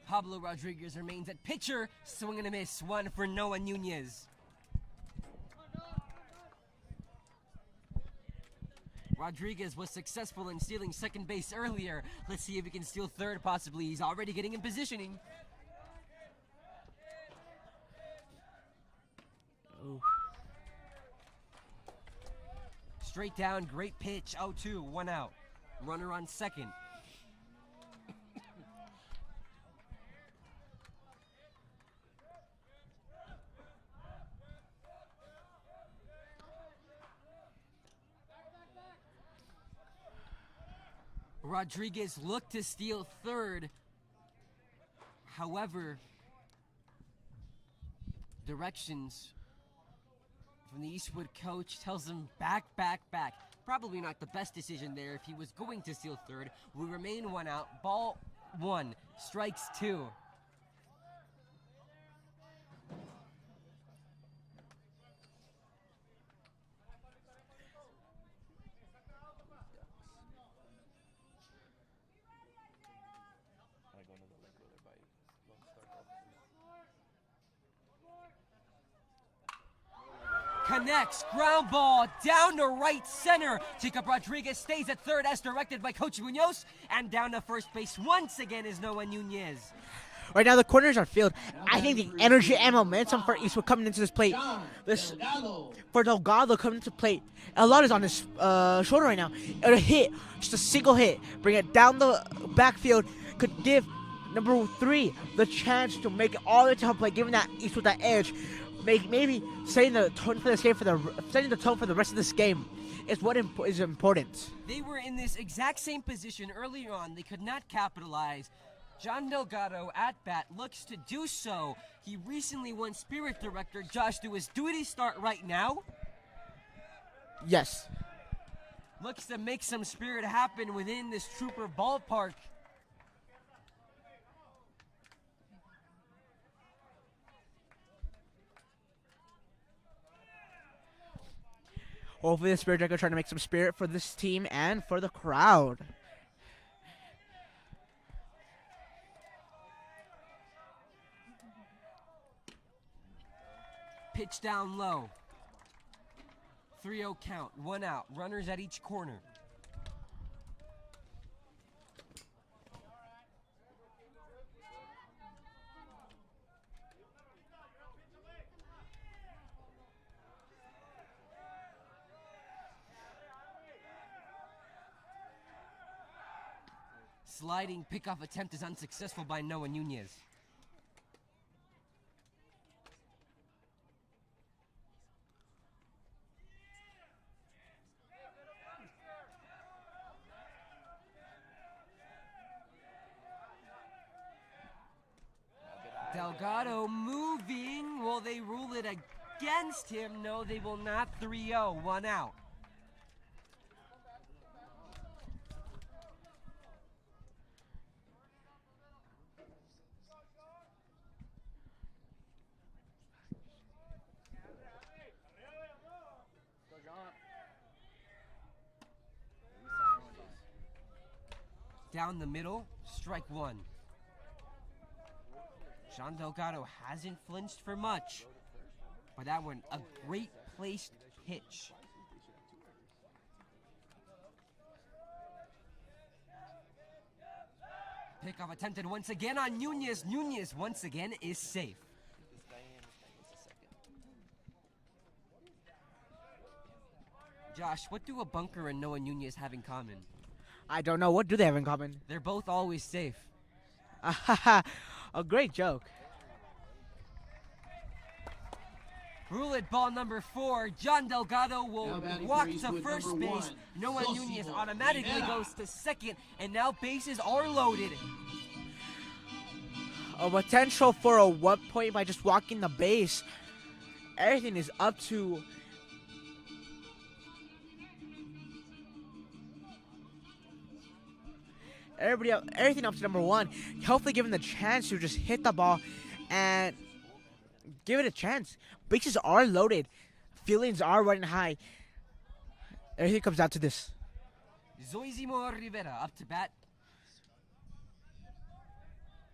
Pablo Rodriguez remains at pitcher, swing and a miss, one for Noah Nunez. Rodriguez was successful in stealing second base earlier. Let's see if he can steal third, possibly. He's already getting in positioning. Ooh. Straight down, great pitch, 0-2, one out. Runner on second. Rodriguez looked to steal third. However, directions from the Eastwood coach tells him back, back, back. Probably not the best decision there if he was going to steal third. We remain one out. Ball one. Strikes two. I go into the lake where they buy Lone Star coffee. Connects, ground ball down to right center. Jacob Rodriguez stays at third as directed by Coach Munoz. And down to first base once again is Noah Nunez. Right now, the corners are filled. I think the energy and momentum for Eastwood coming into this plate, for Delgado coming into plate, a lot is on his shoulder right now. A hit, just a single hit, bring it down the backfield, could give number 3 the chance to make it all the way to home plate, giving that Eastwood that edge. Maybe setting the tone for this game, setting the tone for the rest of this game is what is important. They were in this exact same position earlier on. They could not capitalize. John Delgado at bat looks to do so. He recently won Spirit Director. Josh, do his duties start right now? Yes. Looks to make some spirit happen within this Trooper ballpark. Hopefully the Spirit Director trying to make some spirit for this team and for the crowd. Pitch down low. 3-0 count, one out. Runners at each corner. Sliding pickoff attempt is unsuccessful by Noah Nunez. Delgado moving. Will they rule it against him? No, they will not. 3-0, one out. Down the middle, strike one. John Delgado hasn't flinched for much, but that one, a great placed pitch. Pickoff attempted once again on Nunez. Nunez once again is safe. This guy in, this guy gets a second. Josh, what do a bunker and Noah Nunez have in common? I don't know. What do they have in common? They're both always safe. A great joke. Rule it, ball number 4. John Delgado will Now batting walk crease to with first number base. 1, Noah Socorro. Nunez automatically Rivera. goes to second, and now bases are loaded. A potential for a 1 point by just walking the base. Everything is up to everything up to number 1. Hopefully give him the chance to just hit the ball and give it a chance. Bases are loaded. Feelings are running high. Everything comes down to this. Zoisimo Rivera up to bat.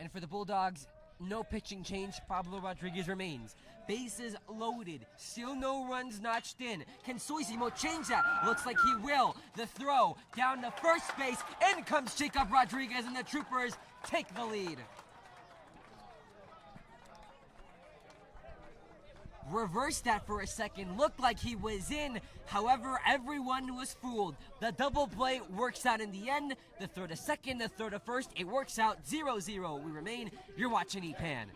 And for the Bulldogs, no pitching change. Pablo Rodriguez remains. Bases loaded. Still no runs notched in. Can Zoisimo change that? Looks like he will. The throw down to first base. In comes Jacob Rodriguez, and the Troopers take the lead. Reverse that for a second. Looked like he was in. However, everyone was fooled. The double play works out in the end. The throw to second, the throw to first. It works out 0-0. We remain. You're watching EPAN.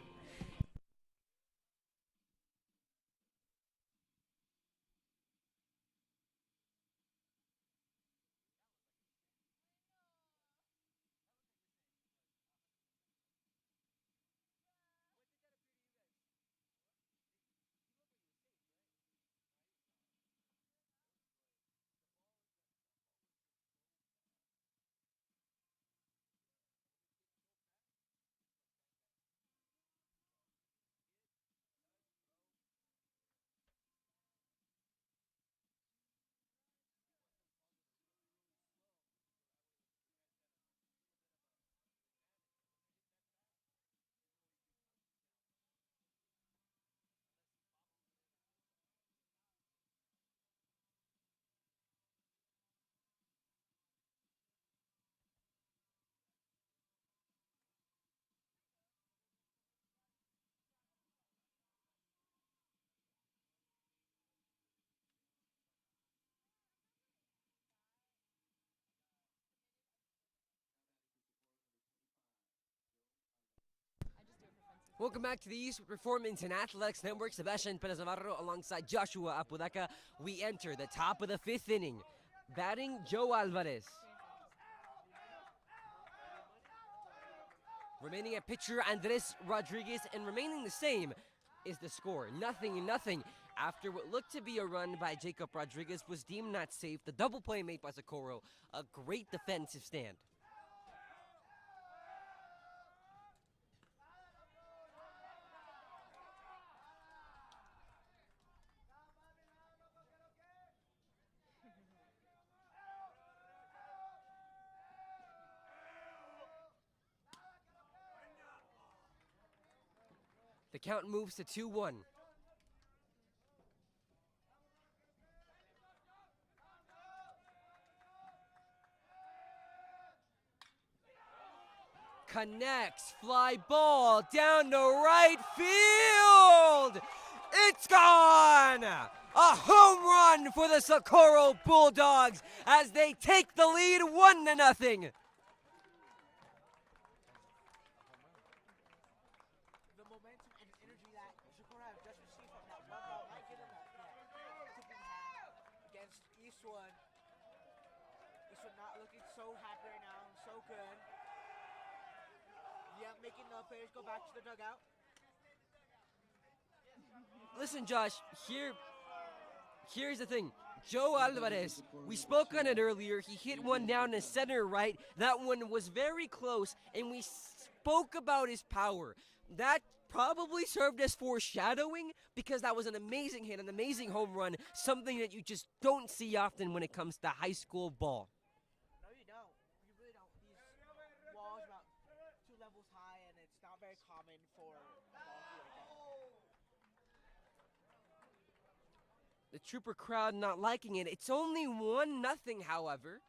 Welcome back to the East Performance and Athletics Network. Sebastian Perez Navarro alongside Joshua Apodaca. We enter the top of the 5th inning. Batting, Joe Alvarez. Remaining at pitcher, Andres Rodriguez. And remaining the same is the score. 0-0. After what looked to be a run by Jacob Rodriguez was deemed not safe. The double play made by Socorro. A great defensive stand. The count moves to 2-1. Connects, fly ball down to right field. It's gone! A home run for the Socorro Bulldogs as they take the lead 1-0. The momentum and energy that Socorro have just received from that one ball might give them that tipping hand against Eastwood. Eastwood not looking so happy right now, so good. Yeah, making the players go back to the dugout. Listen, Josh, here's the thing. Joe Alvarez, we spoke on it earlier. He hit one down to center right. That one was very close, and we spoke about his power. That probably served as foreshadowing because that was an amazing hit, an amazing home run, something that you just don't see often when it comes to high school ball. No, you don't. You really don't. These walls about 2 levels high, and it's not very common for a ball to be like that. The Trooper crowd not liking it. It's only 1-0, however.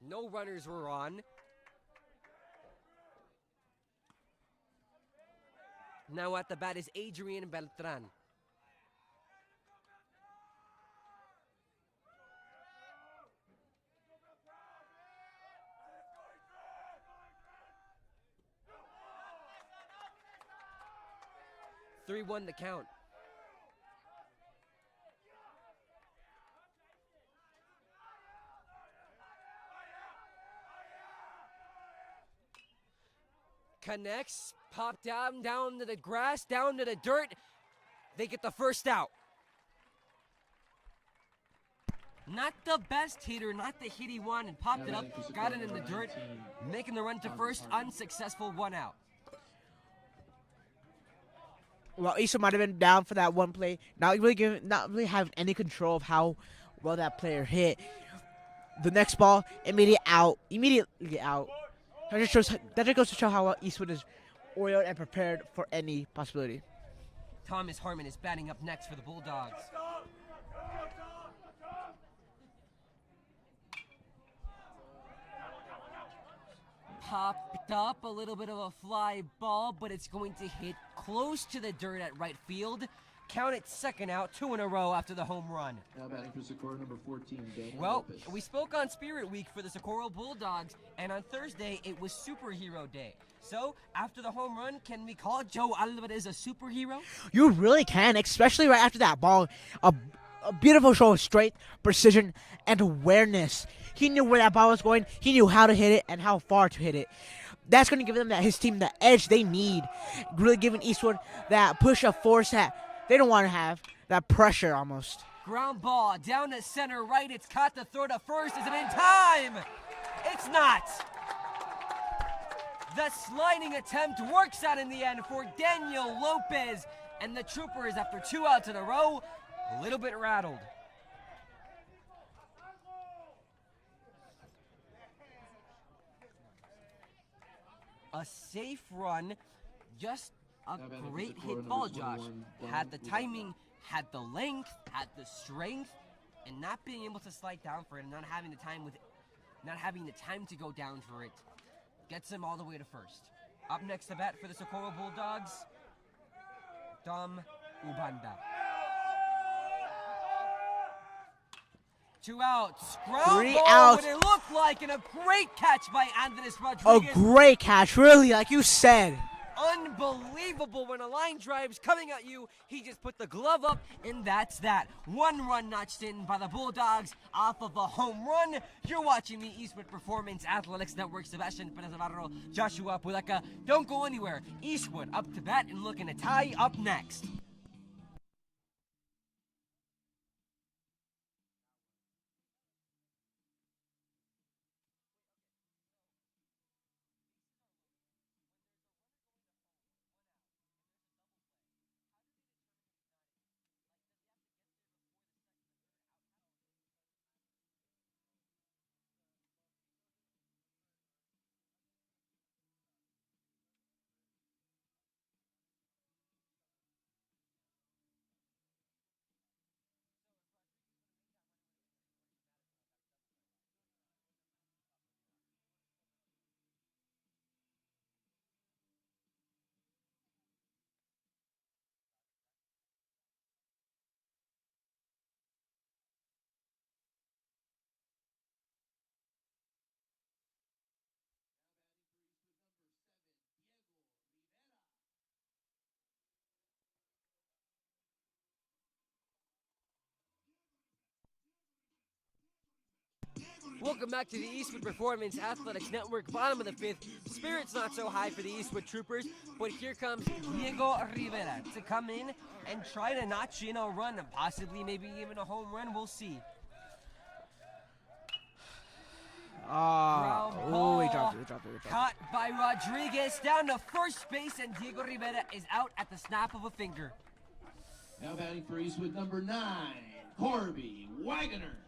No runners were on. Now at the bat is Adrian Beltran. Three-1 the count. Connects, pop down to the grass, down to the dirt. They get the first out. Not the best hitter, not the hit he wanted. Popped it up, got it in the dirt, making the run to first, unsuccessful, 1 out. Well, Eastwood might have been down for that one play, not really having any control of how well that player hit. The next ball, immediately out. That just goes to show how well Eastwood is oiled and prepared for any possibility. Thomas Harmon is batting up next for the Bulldogs. Popped up, a little bit of a fly ball, but it's going to hit close to the dirt at right field. Count it, second out, 2 in a row after the home run. Now batting for Socorro, number 14, Daniel Well, Lopez. we spoke on Spirit Week for the Socorro Bulldogs, and on Thursday it was Superhero Day. So, after the home run, can we call Joe Alvarez a superhero? You really can, especially right after that ball. A beautiful show of strength, precision, and awareness. He knew where that ball was going. He knew how to hit it and how far to hit it. That's going to give his team the edge they need. Really giving Eastwood that push of force that they don't want to have. That pressure almost. Ground ball down to center right. It's caught the throw to first. Is it in time? It's not. The sliding attempt works out in the end for Daniel Lopez. And the Troopers, after 2 outs in a row, a little bit rattled. A safe run, just a great hit ball, Josh. Had the timing, had the length, had the strength, and not being able to slide down for it and not having the time to go down for it gets him all the way to first. Up next to bat for the Socorro Bulldogs, Dom Ubanda. 2 outs. Ground 3 ball, outs. what it looked like, and a great catch by Andres A Rodriguez. great catch, really, like you said. Unbelievable when a line drive's coming at you. He just put the glove up, and that's that. 1 run notched in by the Bulldogs off of a home run. You're watching the Eastwood Performance Athletics Network. Sebastian Perez Navarro, Joshua Puleka. Don't go anywhere. Eastwood up to bat and looking to tie up next. Welcome back to the Eastwood Performance Athletics Network. Bottom of the 5th. Spirit's not so high for the Eastwood Troopers, but here comes Diego Rivera to come in and try to notch in a run, and possibly maybe even a home run. We'll see. He dropped it. Caught by Rodriguez down to first base, and Diego Rivera is out at the snap of a finger. Now batting for Eastwood, number 9, Corby Wagoner.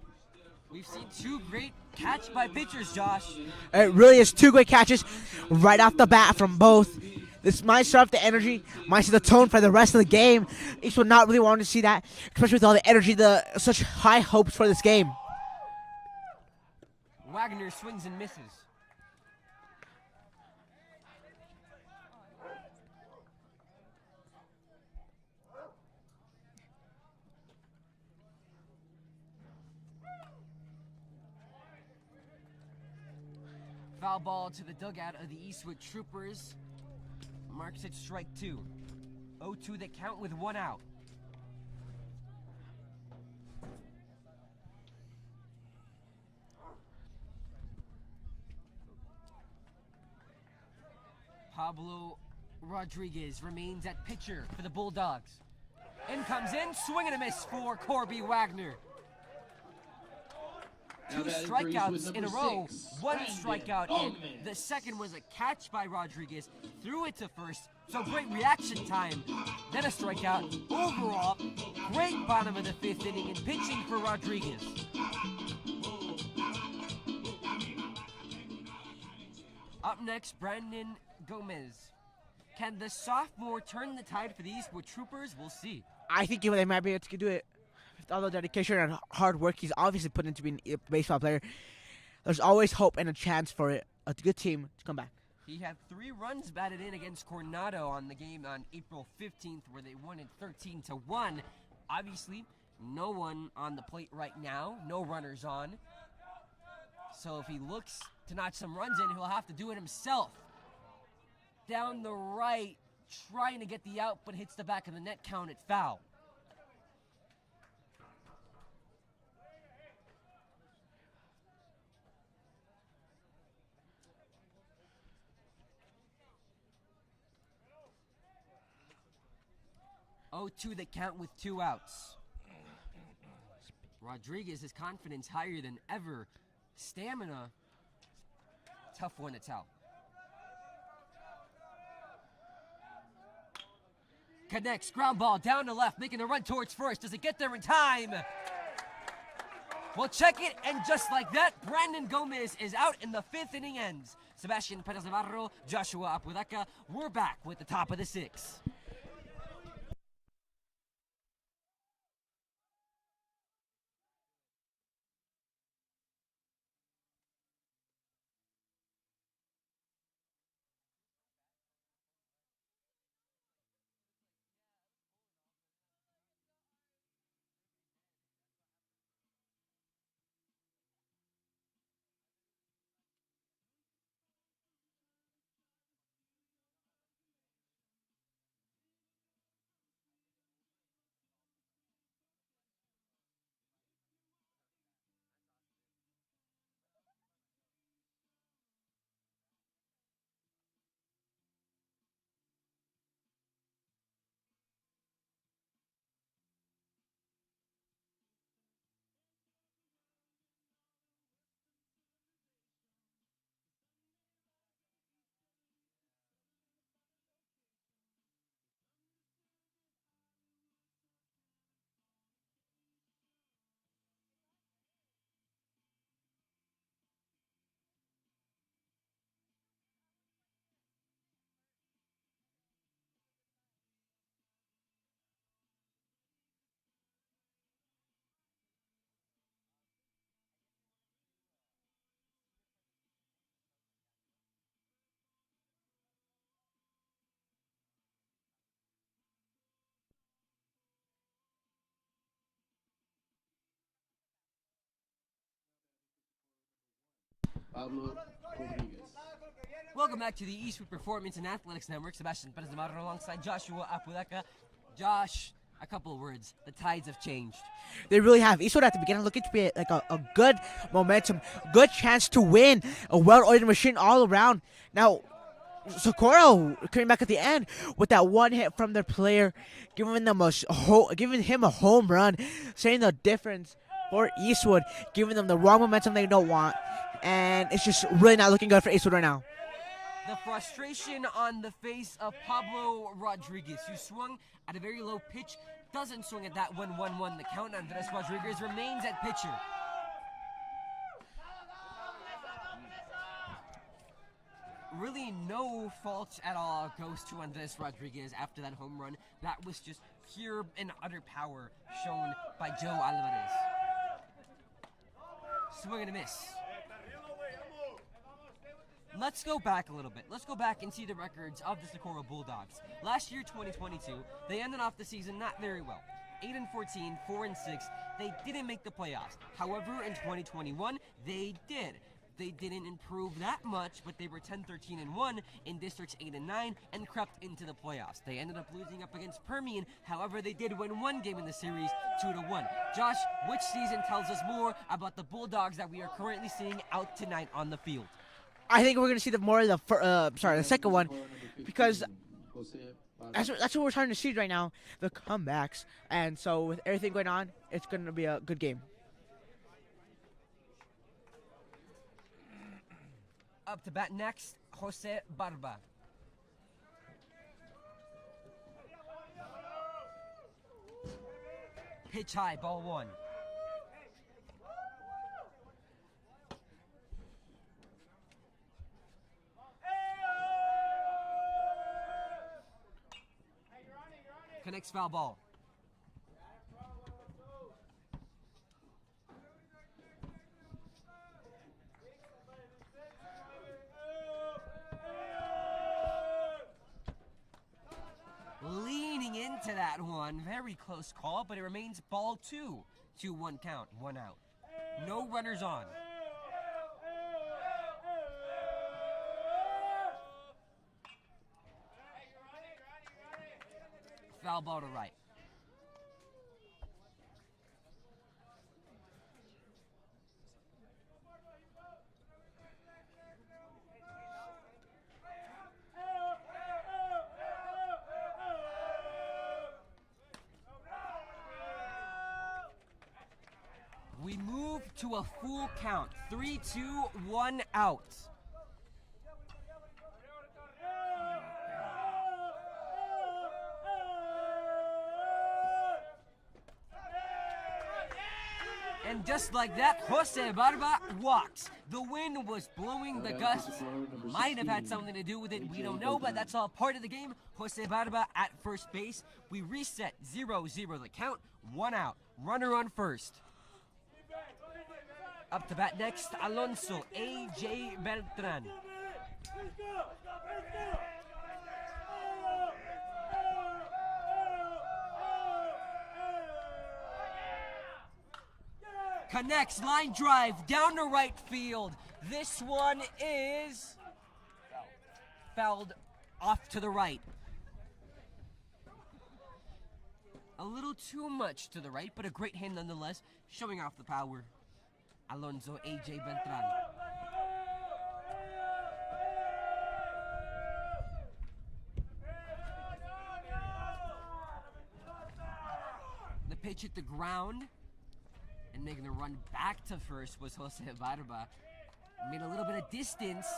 We've seen 2 great catch by pitchers, Josh. It really is 2 great catches right off the bat from both This might set up the energy, might set the tone for the rest of the game. Eastwood not really wanting to see that, especially with all the energy, such high hopes for this game. Wagner swings and misses. Foul ball to the dugout of the Eastwood Troopers. Marks it strike 2. 0-2 the count with 1 out. Pablo Rodriguez remains at pitcher for the Bulldogs. In comes in, swing and a miss for Corby Wagner. Now 2 that agrees strikeouts with in a number row. 6, 1 Brandon strikeout in. Gomez. The second was a catch by Rodriguez. Threw it to first. So great reaction time. Then a strikeout. Overall, great bottom of the 5th inning and pitching for Rodriguez. Up next, Brandon Gomez. Can the sophomore turn the tide for the Eastwood Troopers? We'll see. I think they might be able to do it with all the dedication and hard work he's obviously put into being a baseball player. There's always hope and a chance for it, a good team to come back. He had 3 runs batted in against Coronado on the game on April 15th where they won it 13-1. Obviously, no one on the plate right now, no runners on. So if he looks to notch some runs in, he'll have to do it himself. Down the right, trying to get the out, but hits the back of the net, counted foul. Oh, 2 the count with 2 outs. Rodriguez's confidence higher than ever. Stamina, tough one to tell. Connects, ground ball down to left, making a run towards first. Does it get there in time? We'll check it, and just like that, Brandon Gomez is out in the 5th inning ends. Sebastian Perez Navarro, Joshua Apodaca, we're back with the top of the 6th. Pablo Rodriguez. Welcome back to the Eastwood Performance and Athletics Network. Sebastian Perez Navarro alongside Joshua Apodaca. Josh, a couple of words. The tides have changed. They really have. Eastwood at the beginning looking to be like a good momentum, good chance to win, a well-oiled machine all around. Now, Socorro coming back at the end with that one hit from their player, giving him a home run, saying the difference for Eastwood, giving them the wrong momentum they don't want, and it's just really not looking good for Eastwood right now. The frustration on the face of Pablo Rodriguez, who swung at a very low pitch, doesn't swing at that 1-1-1. The count. Andres Rodriguez remains at pitcher. really no fault at all goes to Andres Rodriguez after that home run. That was just pure and utter power shown by Joe Alvarez. Swing and a miss. Let's go back a little bit. Let's go back and see the records of the Socorro Bulldogs. Last year, 2022, they ended off the season not very well. 8-14, 4-6. They didn't make the playoffs. However, in 2021, they did. They didn't improve that much, but they were 10-13-1 in districts 8 and 9 and crept into the playoffs. They ended up losing up against Permian. However, they did win one game in the series, 2-1. Josh, which season tells us more about the Bulldogs that we are currently seeing out tonight on the field? I think we're gonna see the second one, because that's what we're trying to see right now, the comebacks. And so with everything going on, it's gonna be a good game. Up to bat next, Jose Barba. Pitch high, ball one. Connects foul ball. Leaning into that one. Very close call, but it remains ball 2. 2-1 count, 1 out. No runners on. Foul ball to right. We move to a full count. 3-2-1 out. And just like that, Jose Barba walks. The wind was blowing the gusts. Might have had something to do with it. We don't know, but that's all part of the game. Jose Barba at first base. We reset 0-0 the count. 1 out. Runner on first. Up to bat next, Alonso A.J. Beltran. Connects, line drive, down to right field. This one is fouled off to the right. A little too much to the right, but a great hand nonetheless, showing off the power. Alonso A.J. Beltran. The pitch hit the ground, and making the run back to first was Jose Barba. Made a little bit of distance.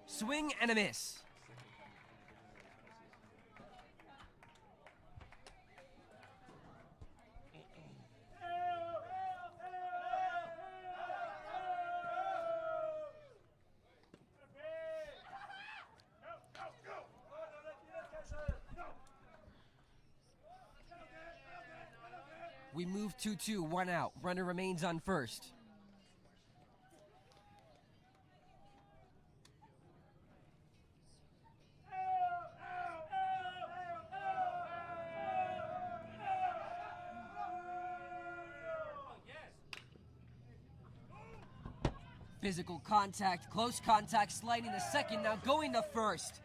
Swing and a miss. We move 2-2, 1 out. Runner remains on first. Physical contact, close contact, sliding to second, now going to first.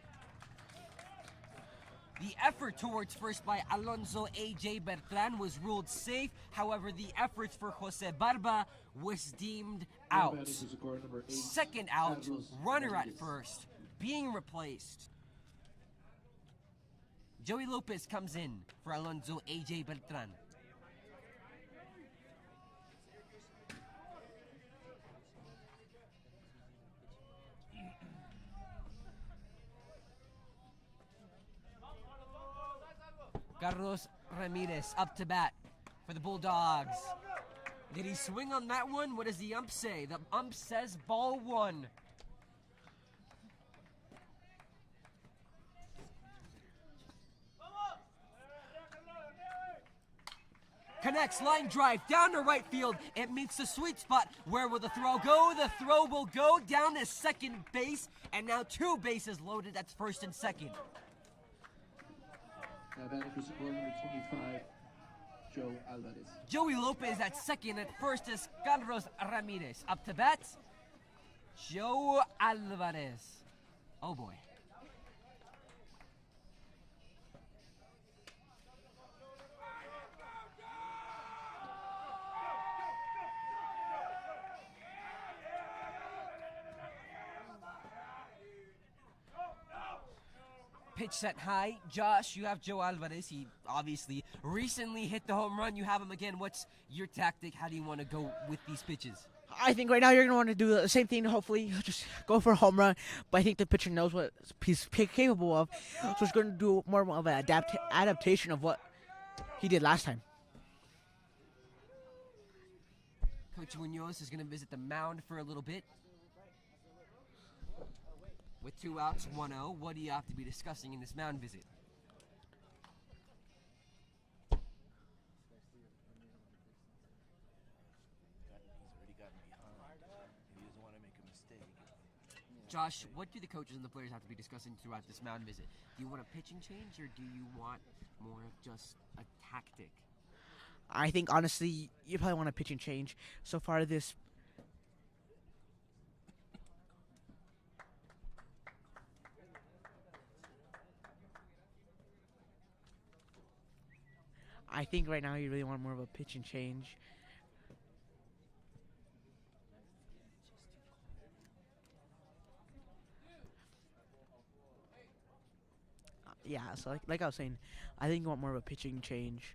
The effort towards first by Alonso A.J. Beltran was ruled safe. However, the efforts for Jose Barba was deemed out. Second out, runner at first, being replaced. Joey Lopez comes in for Alonso A.J. Beltran. Carlos Ramirez up to bat for the Bulldogs. Did he swing on that one? What does the ump say? The ump says ball one. Connects, line drive, down to right field. It meets the sweet spot. Where will the throw go? The throw will go down to second base. And now 2 bases loaded. That's first and second. Now batting for Socorro, number 25, Joe Alvarez. Joey Lopez at second. At first is Carlos Ramirez. Up to bat, Joe Alvarez. Oh boy. Pitch set high. Josh, you have Joe Alvarez. He obviously recently hit the home run. You have him again. What's your tactic? How do you want to go with these pitches? I think right now you're going to want to do the same thing. Hopefully, just go for a home run. But I think the pitcher knows what he's capable of. So he's going to do more of an adaptation of what he did last time. Coach Munoz is going to visit the mound for a little bit. With 2 outs, 1-0, what do you have to be discussing in this mound visit? He's already gotten behind. He doesn't want to make a mistake. Josh, what do the coaches and the players have to be discussing throughout this mound visit? Do you want a pitching change or do you want more of just a tactic? I think, honestly, you probably want a pitching change. So far, this I think right now you really want more of a pitching change. Yeah, so like I was saying, I think you want more of a pitching change.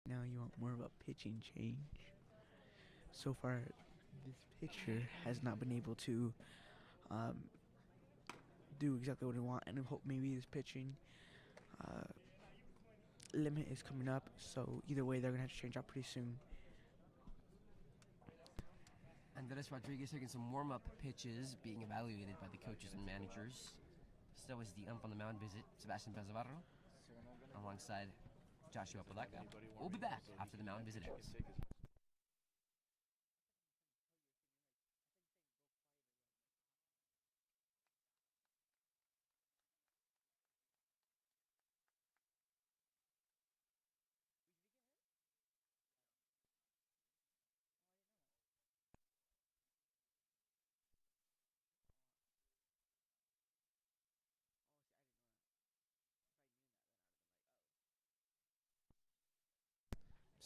Now you want more of a pitching change. So far, this pitcher has not been able to do exactly what he wants, and I hope maybe his pitching limit is coming up. So either way, they're gonna have to change out pretty soon. Andres Rodriguez taking some warm-up pitches, being evaluated by the coaches and managers. So is the ump on the mound visit, Sebastian Bezabarro, alongside Joshua Paleka. We'll be back after the mound visit ends.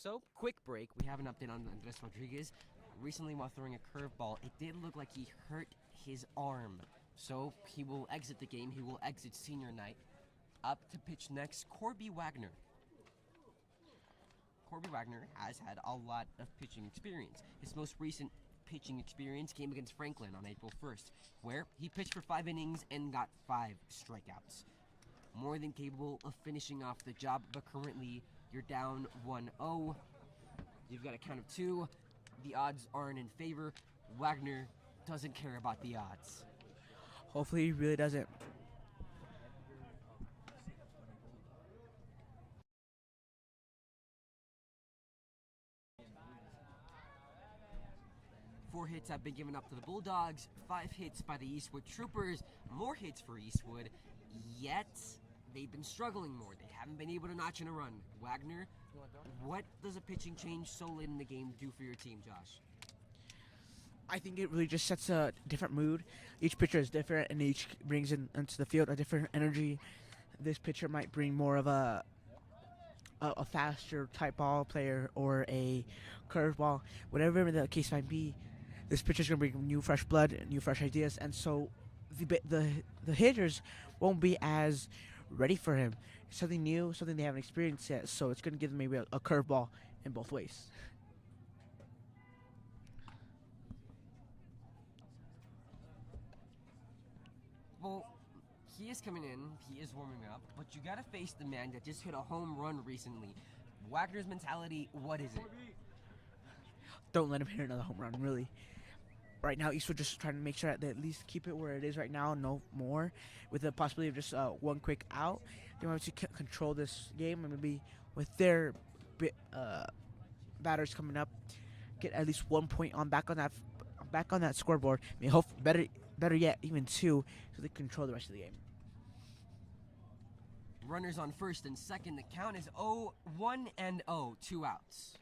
So, quick break. We have an update on Andres Rodriguez. Recently, while throwing a curveball, it did look like he hurt his arm. So, he will exit the game. He will exit senior night. Up to pitch next, Corby Wagner. Corby Wagner has had a lot of pitching experience. His most recent pitching experience came against Franklin on April 1st, where he pitched for 5 innings and got 5 strikeouts. More than capable of finishing off the job, but currently you're down 1-0. You've got a count of 2. The odds aren't in favor. Wagner doesn't care about the odds. Hopefully he really doesn't. Four hits have been given up to the Bulldogs, 5 hits by the Eastwood Troopers, more hits for Eastwood, yet they've been struggling more. They haven't been able to notch in a run. Wagner, what does a pitching change so late in the game do for your team, Josh? I think it really just sets a different mood. Each pitcher is different, and each brings into the field a different energy. This pitcher might bring more of a faster type ball player or a curveball, whatever the case might be. This pitcher's going to bring new fresh blood, new fresh ideas, and so the hitters won't be as ready for him. Something new, something they haven't experienced yet, so it's going to give them maybe a curveball in both ways. Well, he is coming in. He is warming up. But you got to face the man that just hit a home run recently. Wagner's mentality, what is it? Don't let him hit another home run, really. Right now, Eastwood just trying to make sure that they at least keep it where it is right now, no more, with the possibility of just one quick out. They want to control this game, and maybe with their batters coming up, get at least 1 point back on that scoreboard. I mean, hope better yet, even two, so they control the rest of the game. Runners on first and second. The count is 1-0, 2 outs.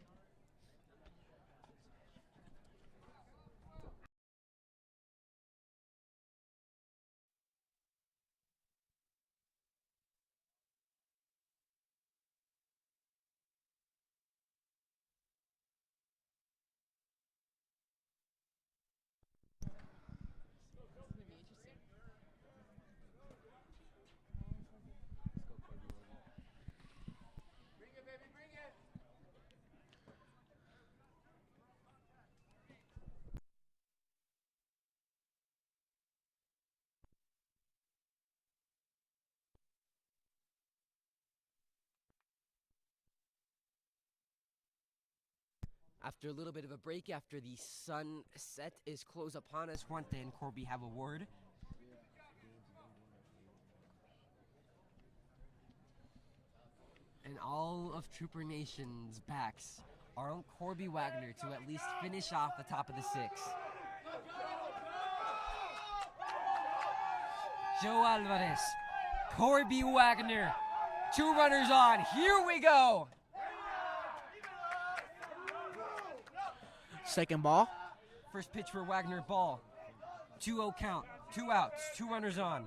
After a little bit of a break, after the sunset is close upon us, Juante and Corby have a word. And all of Trooper Nation's backs are on Corby Wagner to at least finish off the top of the six. Joe Alvarez, Corby Wagner, 2 runners on. Here we go. Second ball. First pitch for Wagner, ball. 2-0 count, 2 outs, 2 runners on.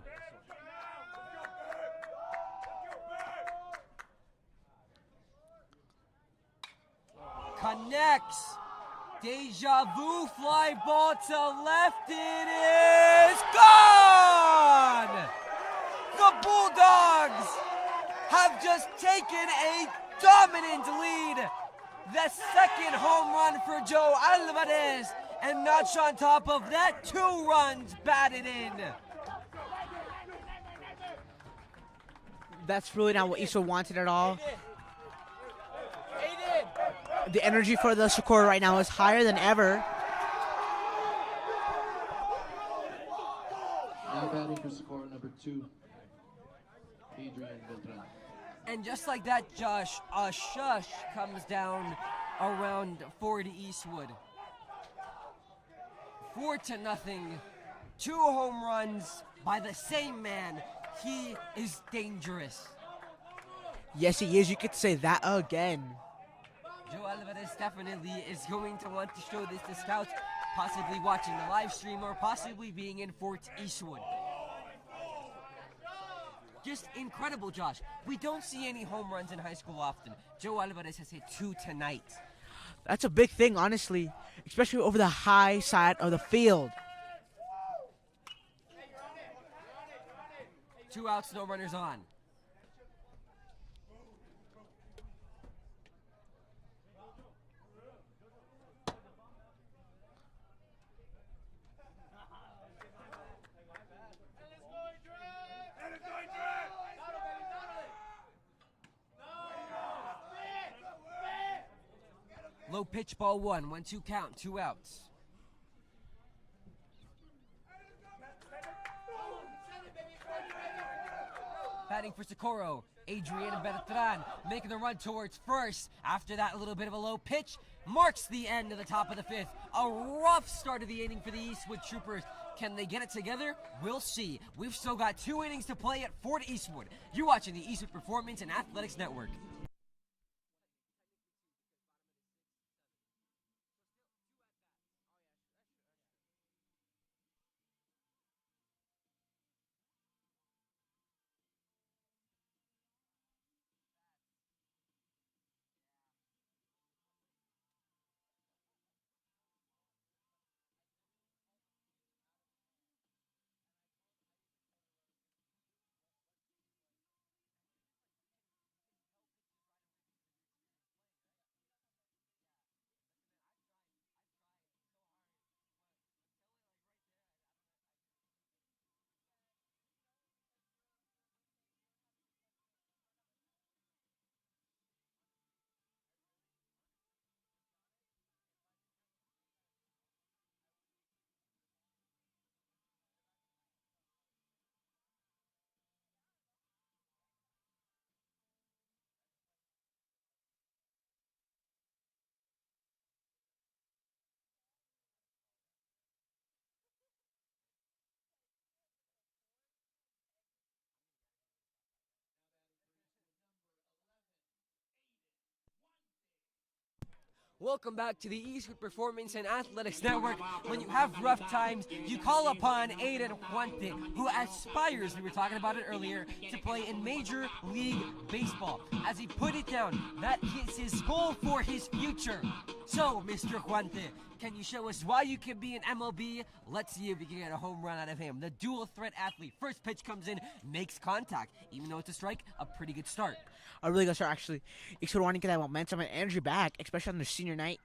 Connects. Deja vu fly ball to left. It is gone! The Bulldogs have just taken a dominant lead. The second home run for Joe Alvarez, and notch on top of that, 2 runs batted in. That's really not what Eastwood wanted at all. The energy for the Socorro right now is higher than ever. Now batting for Socorro, number 2, Adrian Beltran. And just like that, Josh, a shush comes down around 4 to Eastwood. 4-0. 2 home runs by the same man. He is dangerous. Yes, he is. You could say that again. Joe Alvarez definitely is going to want to show this to scouts, possibly watching the live stream or possibly being in Fort Eastwood. Just incredible, Josh. We don't see any home runs in high school often. Joe Alvarez has hit 2 tonight. That's a big thing, honestly, especially over the high side of the field. 2 outs, no runners on. Low pitch, ball 1, 1-2 count, 2 outs. Batting for Socorro, Adrian Bertran making the run towards first. After that, a little bit of a low pitch marks the end of the top of the 5th. A rough start of the inning for the Eastwood Troopers. Can they get it together? We'll see. We've still got 2 innings to play at Fort Eastwood. You're watching the Eastwood Performance and Athletics Network. Welcome back to the Eastwood Performance and Athletics Network. When you have rough times, you call upon Aiden Juante, who aspires, we were talking about it earlier, to play in Major League Baseball. As he put it down, that is his goal for his future. So, Mr. Juante, can you show us why you can be an MLB? Let's see if we can get a home run out of him. The dual threat athlete. First pitch comes in, makes contact. Even though it's a strike, a pretty good start. A really good start, actually. Eastwood wanting to get that momentum and energy back, especially on their senior night.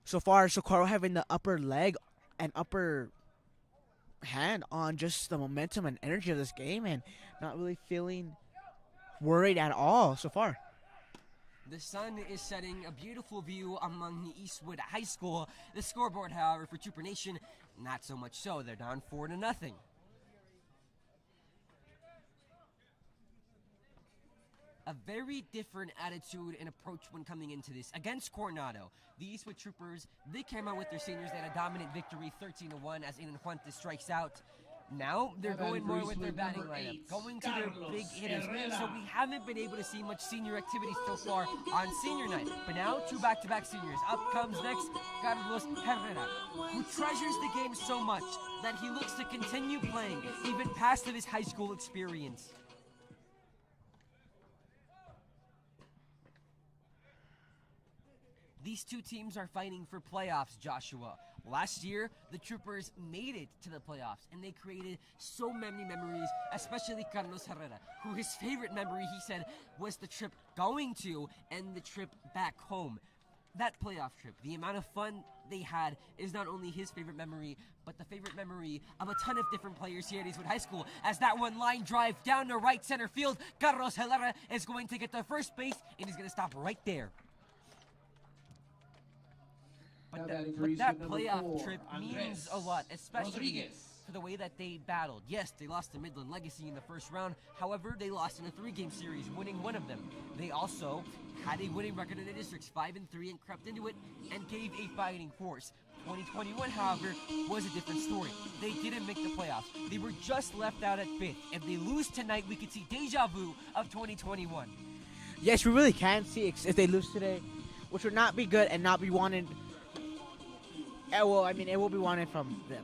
So far, Socorro having the upper leg and upper hand on just the momentum and energy of this game and not really feeling worried at all so far. The sun is setting, a beautiful view among the Eastwood High School. The scoreboard, however, for Trooper Nation, not so much so. They're down 4-0. A very different attitude and approach when coming into this. Against Coronado, the Eastwood Troopers, they came out with their seniors. They had a dominant victory, 13-1, as Aiden Juante strikes out. Now they're going more with their batting lineup, going to their big hitters. So we haven't been able to see much senior activity so far on senior night. But now, two back-to-back seniors. Up comes next Carlos Herrera, who treasures the game so much that he looks to continue playing, even past of his high school experience. These two teams are fighting for playoffs, Joshua. Last year, the Troopers made it to the playoffs, and they created so many memories, especially Carlos Herrera, who his favorite memory, he said, was the trip going to and the trip back home. That playoff trip, the amount of fun they had is not only his favorite memory, but the favorite memory of a ton of different players here at Eastwood High School. As that one line drive down to right center field, Carlos Herrera is going to get to first base, and he's going to stop right there. But that playoff trip means a lot, especially for the way that they battled. Yes, they lost to Midland Legacy in the first round. However, they lost in a 3-game series, winning one of them. They also had a winning record in the districts, 5-3, and crept into it and gave a fighting force. 2021, however, was a different story. They didn't make the playoffs. They were just left out at 5th. If they lose tonight, we could see deja vu of 2021. Yes, we really can see if they lose today, which would not be good and not be wanted. Well, I mean, it will be wanted from them.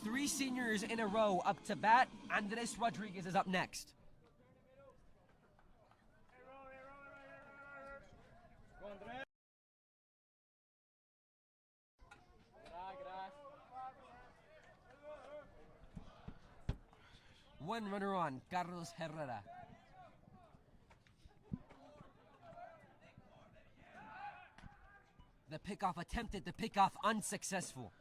Three seniors in a row up to bat. Andres Rodriguez is up next. One runner on, Carlos Herrera. The pickoff attempted, the pickoff unsuccessful.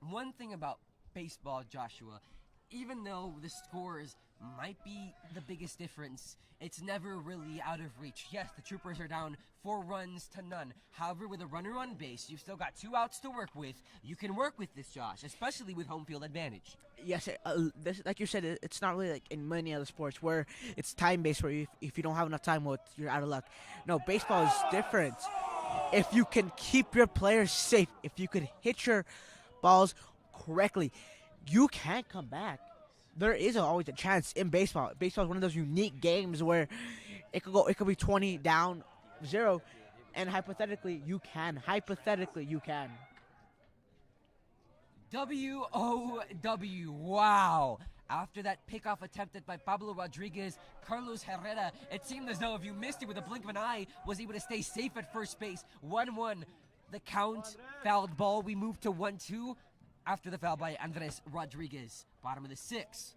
One thing about baseball, Joshua, even though the scores might be the biggest difference, it's never really out of reach. Yes, the Troopers are down 4-0. However, with a runner on base, you've still got 2 outs to work with. You can work with this, Josh, especially with home field advantage. Yes, like you said, it's not really like in many other sports where it's time-based, where if you don't have enough time, well, you're out of luck. No, baseball is different. If you can keep your players safe, if you could hit your balls correctly, you can come back. There is always a chance in baseball. Baseball is one of those unique games where it could be 20 down 0, and hypothetically you can. W-O-W, wow. After that pickoff attempted by Pablo Rodriguez, Carlos Herrera, it seemed as though if you missed it with a blink of an eye, was able to stay safe at first base. 1-1, the count, fouled ball. We move to 1-2 after the foul by Andres Rodriguez. Bottom of the 6th.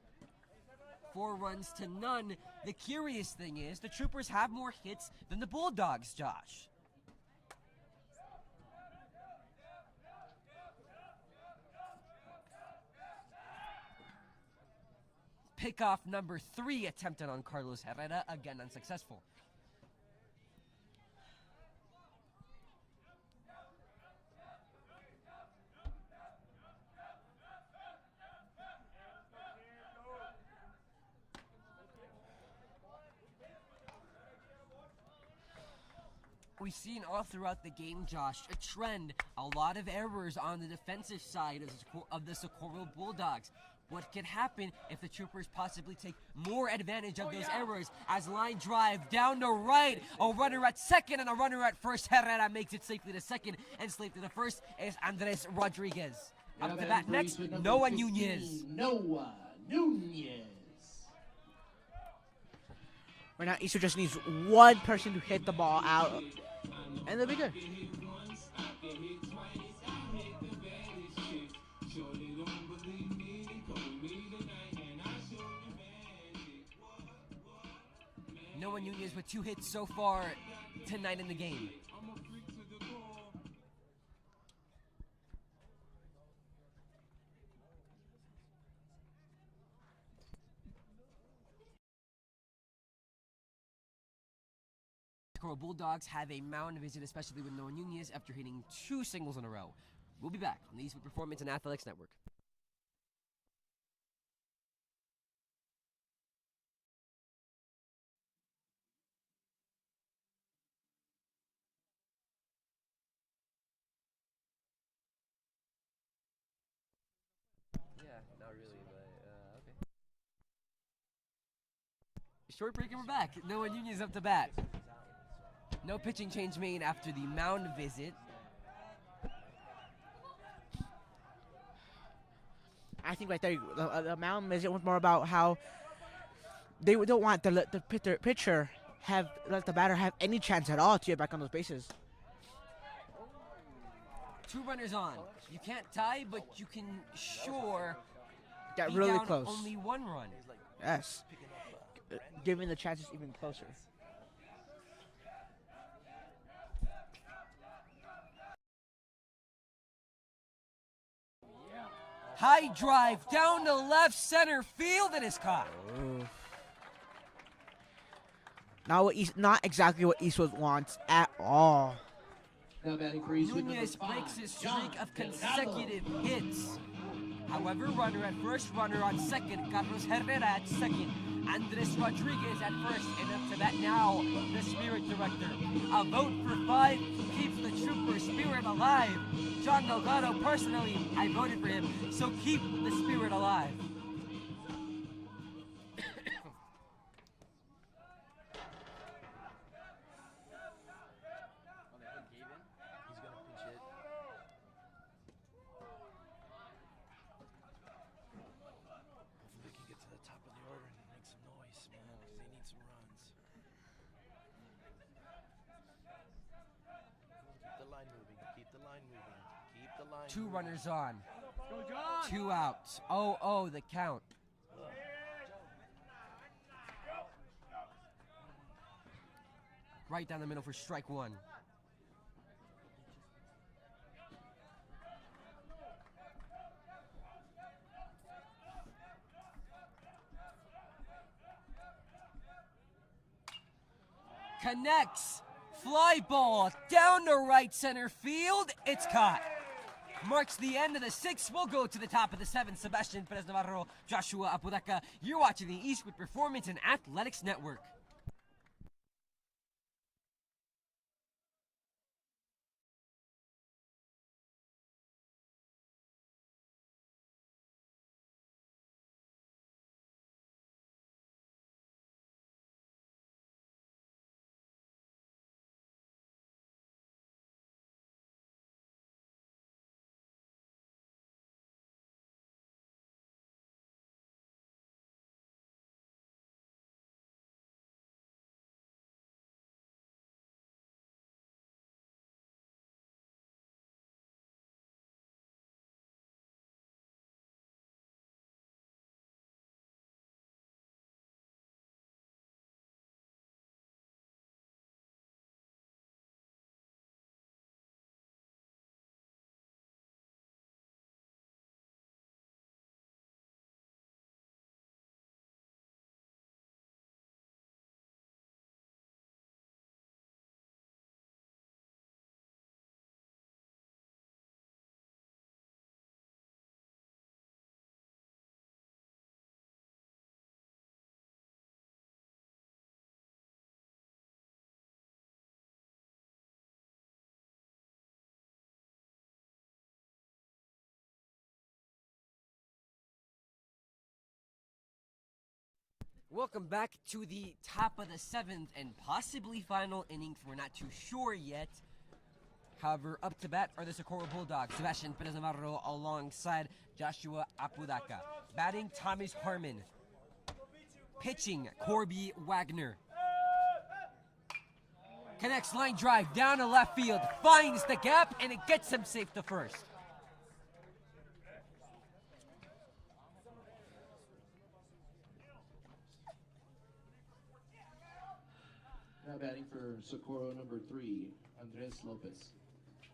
4-0. The curious thing is the Troopers have more hits than the Bulldogs, Josh. Pickoff number 3 attempted on Carlos Herrera, again unsuccessful. We've seen all throughout the game, Josh, a trend, a lot of errors on the defensive side of the Socorro Bulldogs. What could happen if the Troopers possibly take more advantage of those errors as line drive down the right, a runner at second and a runner at first. Herrera makes it safely to second and safely to first is Andres Rodriguez. Up to bat next, Noah Nunez. Noah Nunez. Right now, Eastwood just needs one person to hit the ball out, and they'll be good. Noah Nunez with 2 hits so far tonight in the game. Socorro Bulldogs have a mound visit, especially with Noah Nunez after hitting 2 singles in a row. We'll be back on the Eastwood Performance and Athletics Network. Yeah, not really, but okay. Short break and we're back. Noah Nunez up to bat. No pitching change made after the mound visit. I think right there, the mound visit was more about how they don't want to let the pitcher let the batter have any chance at all to get back on those bases. 2 runners on. You can't tie, but you can sure Got be really down close. only 1 run. Yes. Giving the chances even closer. High drive down to left center field and is caught. Not exactly what Eastwood wants at all. Now batting for Eastwood, Nunez number 5, breaks his John streak of Delgado. consecutive hits. However, runner at first, runner on second, Carlos Herrera at second, Andres Rodriguez at first, and up to that now, the Spirit Director. A vote for 5 keeps the Trooper spirit alive. John Delgado, personally, I voted for him, so keep the spirit alive. He's gonna pinch hit. Hopefully we can get to the top of the order and make some noise, man, because they need some runs. Keep the line moving. Keep the line moving. Keep the line 2 moving. runners on. 2 outs. 0-0 the count. Right down the middle for strike 1. Connects. Fly ball down to right center field. It's caught. Marks the end of the 6th. We'll go to the top of the 7th. Sebastian Perez Navarro, Joshua Apodaca. You're watching the Eastwood Performance and Athletics Network. Welcome back to the top of the 7th and possibly final innings. We're not too sure yet. However, up to bat are the Socorro Bulldogs. Sebastian Perez Navarro alongside Joshua Apodaca. Batting, Thomas Harmon. Pitching, Corby Wagner. Connects line drive down to left field. Finds the gap, and it gets him safe to first. Now batting for Socorro number 3, Andres Lopez.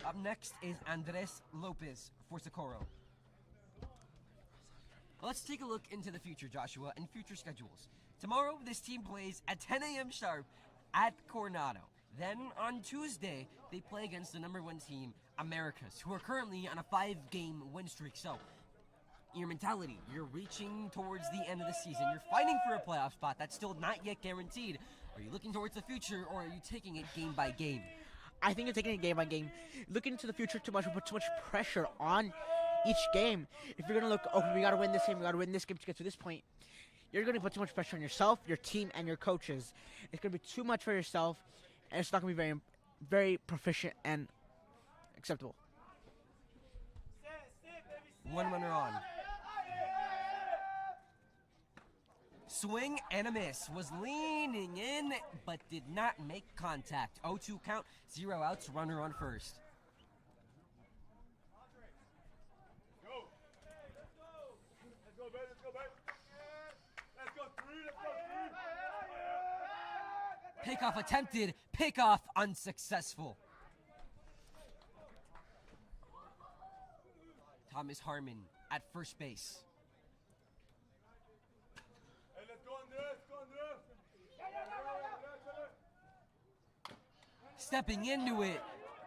Up next is Andres Lopez for Socorro. Let's take a look into the future, Joshua, and future schedules. Tomorrow, this team plays at 10 a.m. sharp at Coronado. Then, on Tuesday, they play against the number 1 team, Americas, who are currently on a 5-game win streak. So, your mentality, you're reaching towards the end of the season. You're fighting for a playoff spot that's still not yet guaranteed. Are you looking towards the future, or are you taking it game by game? I think you're taking it game by game. Looking into the future too much will put too much pressure on each game. If you're gonna look, okay, we gotta win this game, we gotta win this game to get to this point, you're gonna put too much pressure on yourself, your team, and your coaches. It's gonna be too much for yourself, and it's not gonna be very, very proficient and acceptable. 1 runner on. Swing and a miss. Was leaning in, but did not make contact. 0-2 count, 0 outs, runner on first. Pickoff attempted, pickoff unsuccessful. Thomas Harmon at first base. Stepping into it,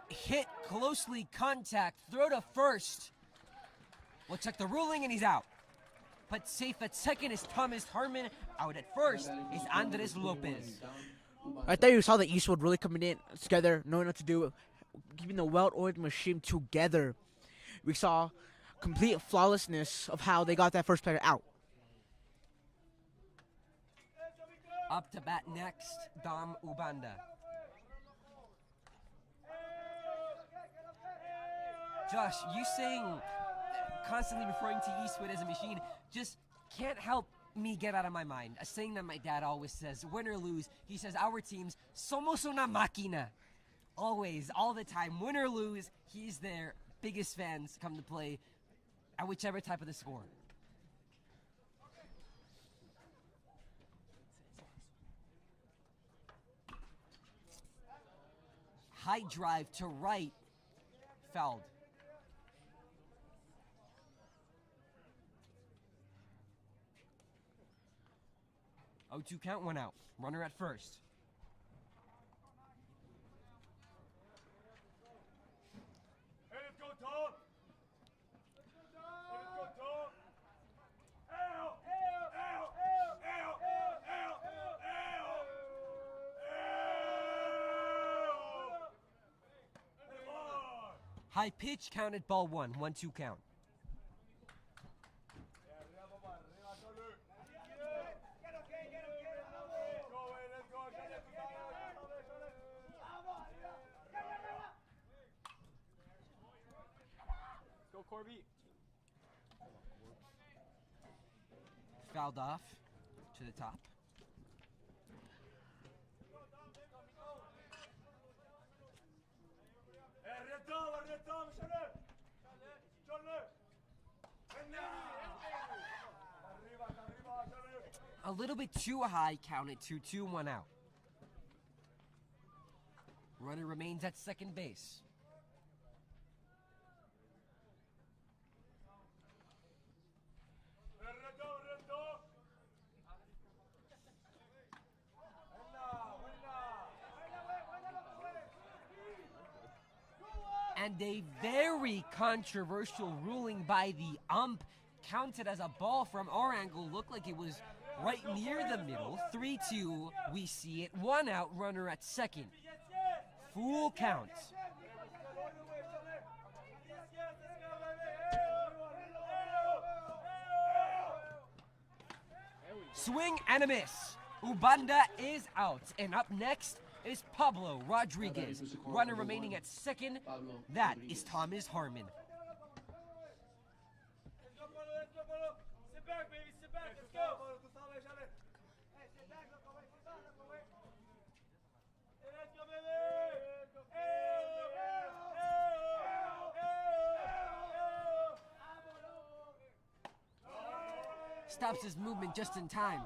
hit closely, contact, throw to first. We'll check the ruling and he's out. But safe at second is Thomas Harmon. Out at first is Andres Lopez. I thought you saw the Eastwood really coming in together, knowing what to do, keeping the well-oiled machine together. We saw complete flawlessness of how they got that first player out. Up to bat next, Dom Ubanda. Josh, you saying constantly referring to Eastwood as a machine just can't help me get out of my mind. A saying that my dad always says, win or lose, he says our teams, somos una máquina. Always, all the time, win or lose, he's there. Biggest fans come to play at whichever type of the score. High drive to right, fouled. Oh, 2 count, 1 out. Runner at first. Hey, let's go, Tom! Let's go, Tom! Ow! Ow! Ow! Ow! Ow! Ow! High pitch, counted ball 1. 1-2 count. Go, Corby! Fouled off to the top. A little bit too high, counted 2-2, 1 out. Runner remains at second base. And a very controversial ruling by the ump, counted as a ball from our angle, looked like it was right near the middle. 3-2, we see it. 1 out, runner at second. Full count. Swing and a miss. Ubanda is out. And up next is Pablo Rodriguez. Runner remaining at second. That is Thomas Harmon. Let's go, Polo. Let's go, Polo. Sit back, baby. Sit back. Let's go. Hey, sit back. Look away. Sit back. Look away. Hey, let's go, baby. Stops his movement just in time.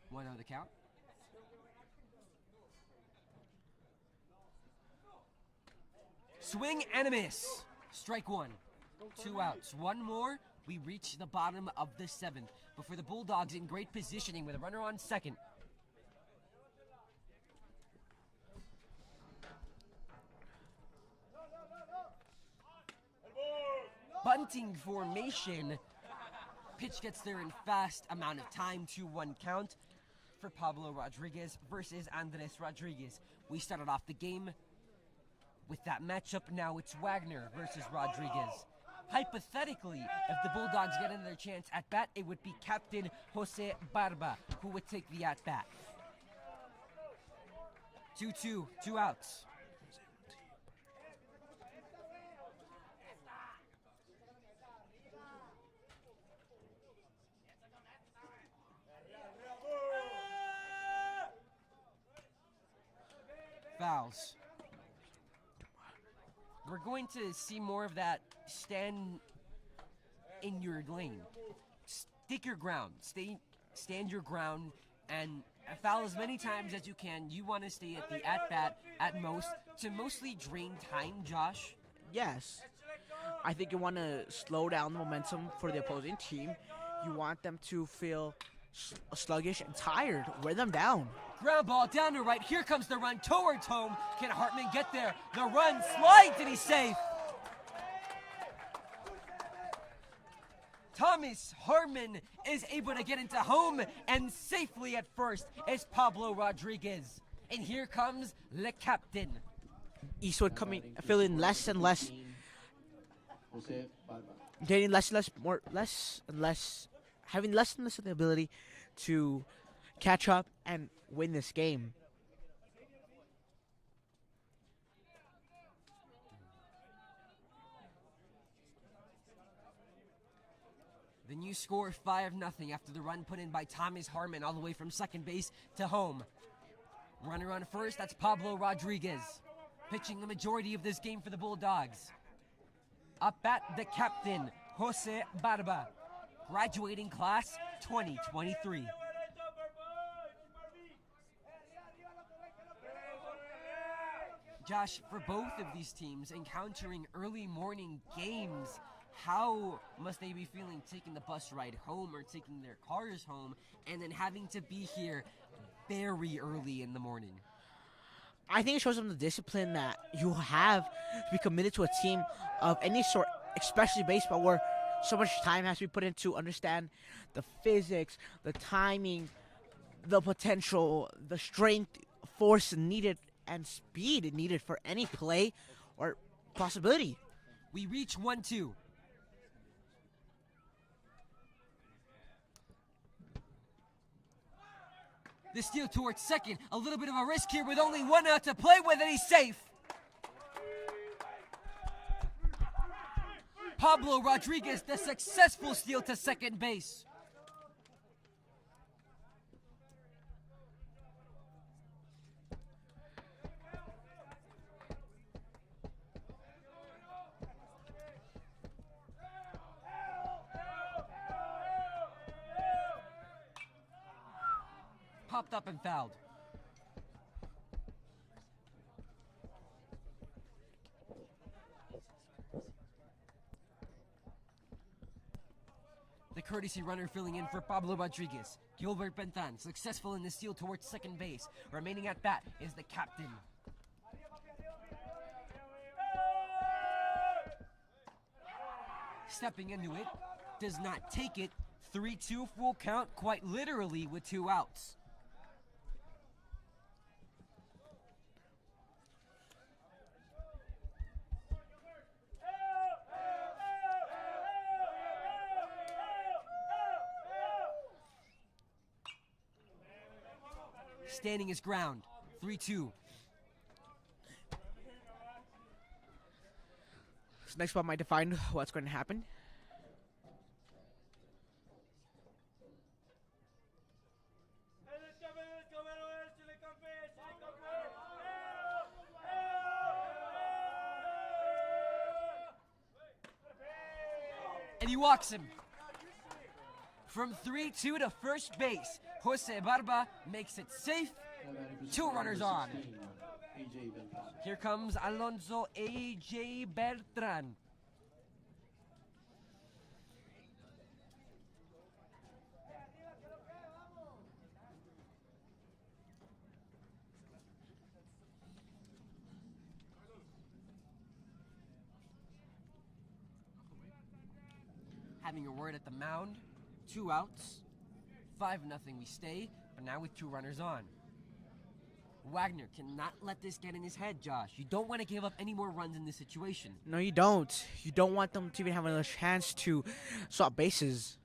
One on the count. Swing and a miss. Strike one. 2 outs. One more. We reach the bottom of the 7th. But for the Bulldogs in great positioning with a runner on second. Bunting formation. Pitch gets there in fast amount of time. 2-1 count for Pablo Rodriguez versus Andres Rodriguez. We started off the game with that matchup. Now it's Wagner versus Rodriguez. Hypothetically, if the Bulldogs get another chance at bat, it would be Captain Jose Barba who would take the at bat. 2-2, 2 outs. Fouls. We're going to see more of that stand in your lane. Stick your ground. Stand your ground and foul as many times as you can. You want to stay at the at-bat at most to mostly drain time, Josh. Yes. I think you want to slow down the momentum for the opposing team. You want them to feel sluggish and tired. Wear them down. Ground ball down to right. Here comes the run towards home. Can Hartman get there? The run slides and he's safe. Thomas Hartman is able to get into home, and safely at first is Pablo Rodriguez. And here comes Le Captain. Eastwood feeling less and less, getting less and less, having less and less of the ability to catch up and win this game. The new score 5-0 after the run put in by Thomas Hartman all the way from second base to home. Runner on first, that's Pablo Rodriguez, pitching the majority of this game for the Bulldogs. Up at the captain, Jose Barba, graduating class 2023. Josh, for both of these teams encountering early morning games, how must they be feeling taking the bus ride home or taking their cars home and then having to be here very early in the morning? I think it shows them the discipline that you have to be committed to a team of any sort, especially baseball, where so much time has to be put into understand the physics, the timing, the potential, the strength, force needed, and speed needed for any play or possibility. We reach 1-2. The steal towards second. A little bit of a risk here with only 1 out to play with, and he's safe. Pablo Rodriguez, the successful steal to second base. Popped up and fouled. The courtesy runner filling in for Pablo Rodriguez. Gilbert Bentan, successful in the steal towards second base. Remaining at bat is the captain. Stepping into it, does not take it. 3-2 full count, quite literally with 2 outs. standing his ground. 3-2. This next spot might define what's going to happen. And he walks him. From 3-2 to first base, Jose Barba makes it safe. 2 runners on. Here comes Alonso A.J. Beltran. Having a word at the mound. 2 outs. 5-0 we stay, but now with 2 runners on. Wagner cannot let this get in his head, Josh. You don't want to give up any more runs in this situation. No, you don't. You don't want them to even have another chance to swap bases.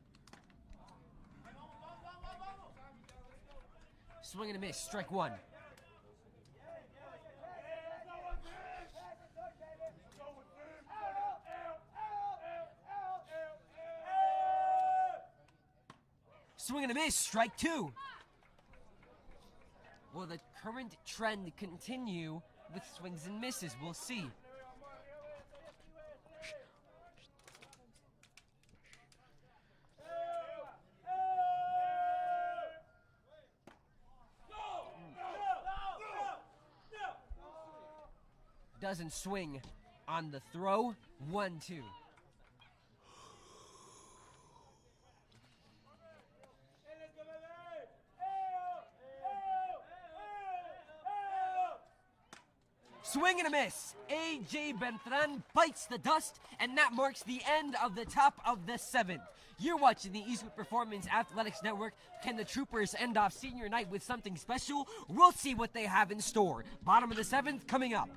Swing and a miss, strike 1. Swing and a miss, strike 2. Will the current trend continue with swings and misses? We'll see. Doesn't swing on the throw. 1-2. Swing and a miss. A.J. Beltran bites the dust, and that marks the end of the top of the 7th. You're watching the Eastwood Performance Athletics Network. Can the Troopers end off senior night with something special? We'll see what they have in store. Bottom of the 7th coming up.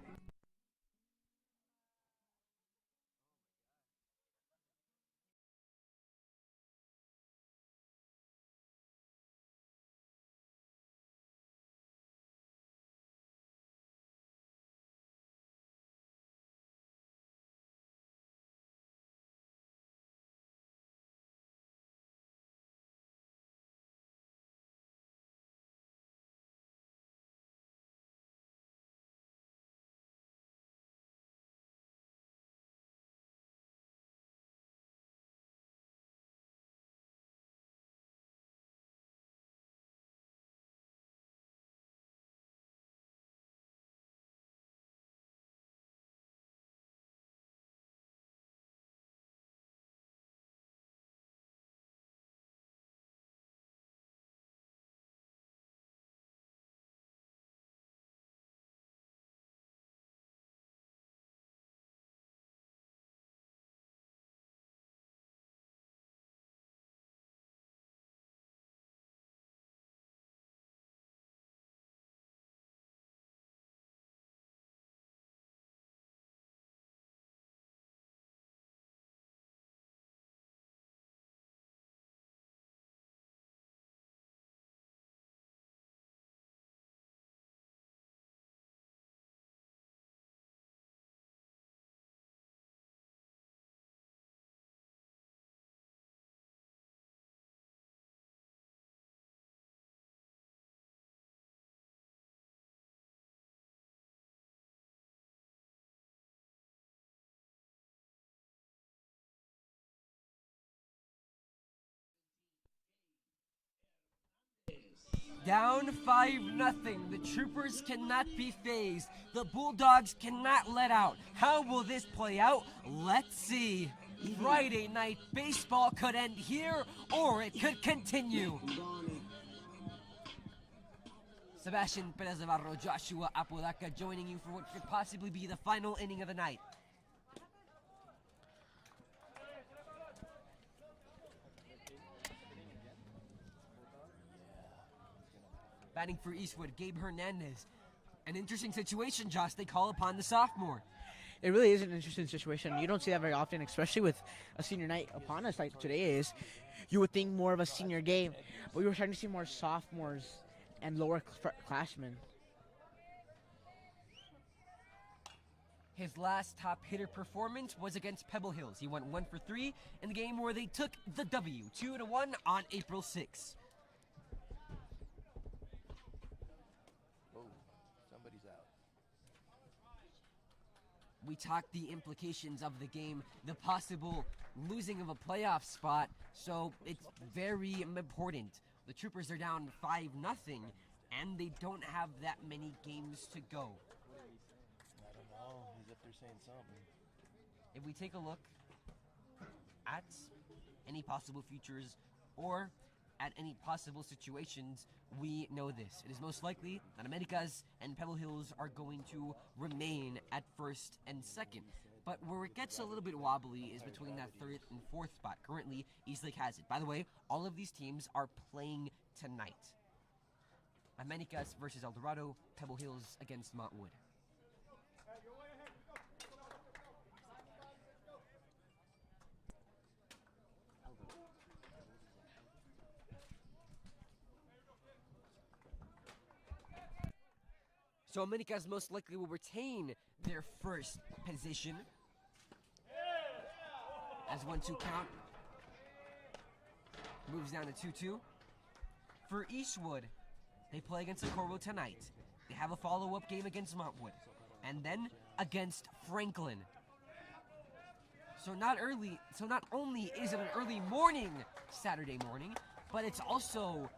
Down 5-0. The Troopers cannot be phased. The Bulldogs cannot let out. How will this play out? Let's see. Friday night baseball could end here, or it could continue. Sebastian Perez Navarro, Joshua Apodaca joining you for what could possibly be the final inning of the night. Batting for Eastwood, Gabe Hernandez. An interesting situation, Josh. They call upon the sophomore. It really is an interesting situation. You don't see that very often, especially with a senior night upon us like today is. You would think more of a senior game, but we were starting to see more sophomores and lower classmen. His last top hitter performance was against Pebble Hills. He went 1 for 3 in the game where they took the W, 2-1 on April 6th. Oh, somebody's out. We talked the implications of the game, the possible losing of a playoff spot, so it's very important. The Troopers are down 5-0, and they don't have that many games to go. I don't know. He's up there saying something. If we take a look at any possible futures or at any possible situations, we know this. It is most likely that Americas and Pebble Hills are going to remain at first and second. But where it gets a little bit wobbly is between that third and fourth spot. Currently, Eastlake has it. By the way, all of these teams are playing tonight. Americas versus El Dorado, Pebble Hills against Montwood. So Americas most likely will retain their first position as 1-2 count moves down to 2-2. For Eastwood, they play against Socorro tonight. They have a follow-up game against Montwood and then against Franklin. So not only is it an early morning Saturday morning, but it's also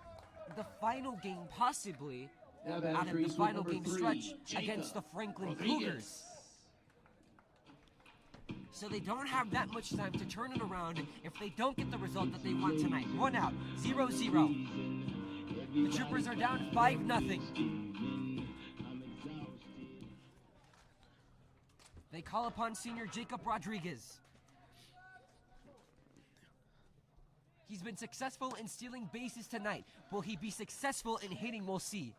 the final game possibly out of the final game stretch against the Franklin Cougars. So they don't have that much time to turn it around if they don't get the result that they want tonight. 1 out, 0-0. The Troopers are down 5-0. They call upon senior Jacob Rodriguez. He's been successful in stealing bases tonight. Will he be successful in hitting? We'll see.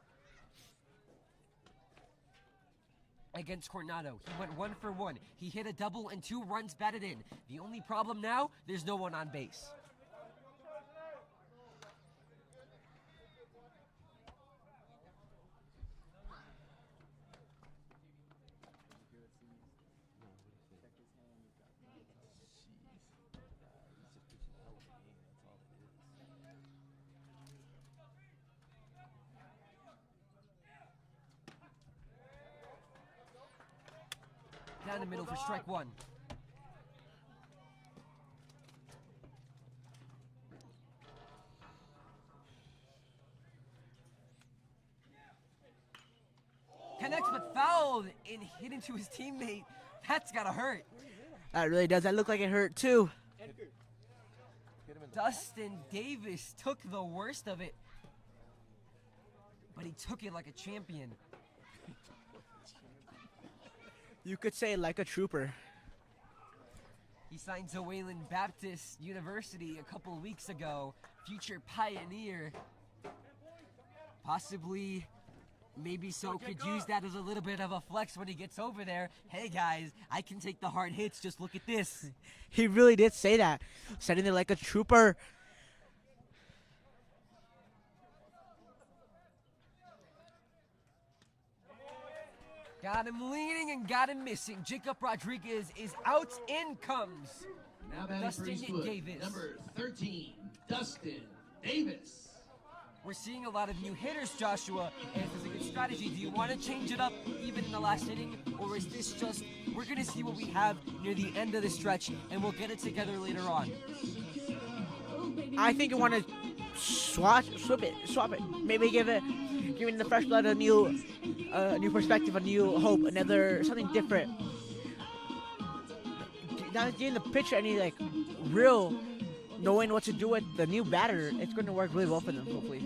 Against Coronado, he went 1 for 1. He hit a double and 2 runs batted in. The only problem now, there's no one on base. Down the middle for strike 1. Connects but fouled and hit into his teammate. That's gotta hurt. That really does. That looked like it hurt too. Dustin Davis took the worst of it, but he took it like a champion. You could say like a trooper. He signed to Wayland Baptist University a couple weeks ago. Future pioneer. Possibly, maybe so could use that as a little bit of a flex when he gets over there. Hey guys, I can take the hard hits, just look at this. He really did say that. Setting there like a trooper. Got him leaning and got him missing. Jacob Rodriguez is out. In comes Now batting for Dustin Eastwood, Davis. number 13, Dustin Davis. We're seeing a lot of new hitters, Joshua, and this is a good strategy. Do you want to change it up even in the last inning, or is this just, we're going to see what we have near the end of the stretch, and we'll get it together later on? I think you want to swap it. Maybe giving the fresh blood a new perspective, a new hope, something different. Not giving the pitcher any like real knowing what to do with the new batter. It's going to work really well for them, hopefully.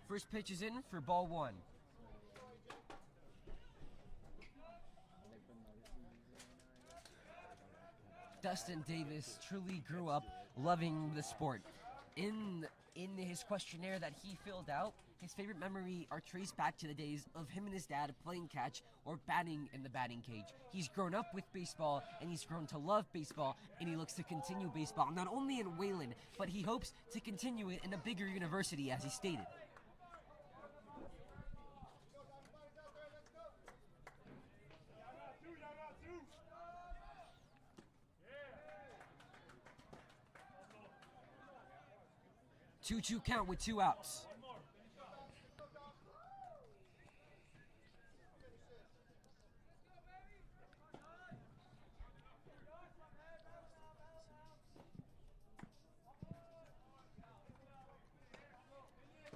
First pitch is in for ball 1. Dustin Davis truly grew up loving the sport. In in his questionnaire that he filled out, his favorite memory are traced back to the days of him and his dad playing catch or batting in the batting cage. He's grown up with baseball, and he's grown to love baseball, and he looks to continue baseball, not only in Wayland, but he hopes to continue it in a bigger university, as he stated. Two count with 2 outs.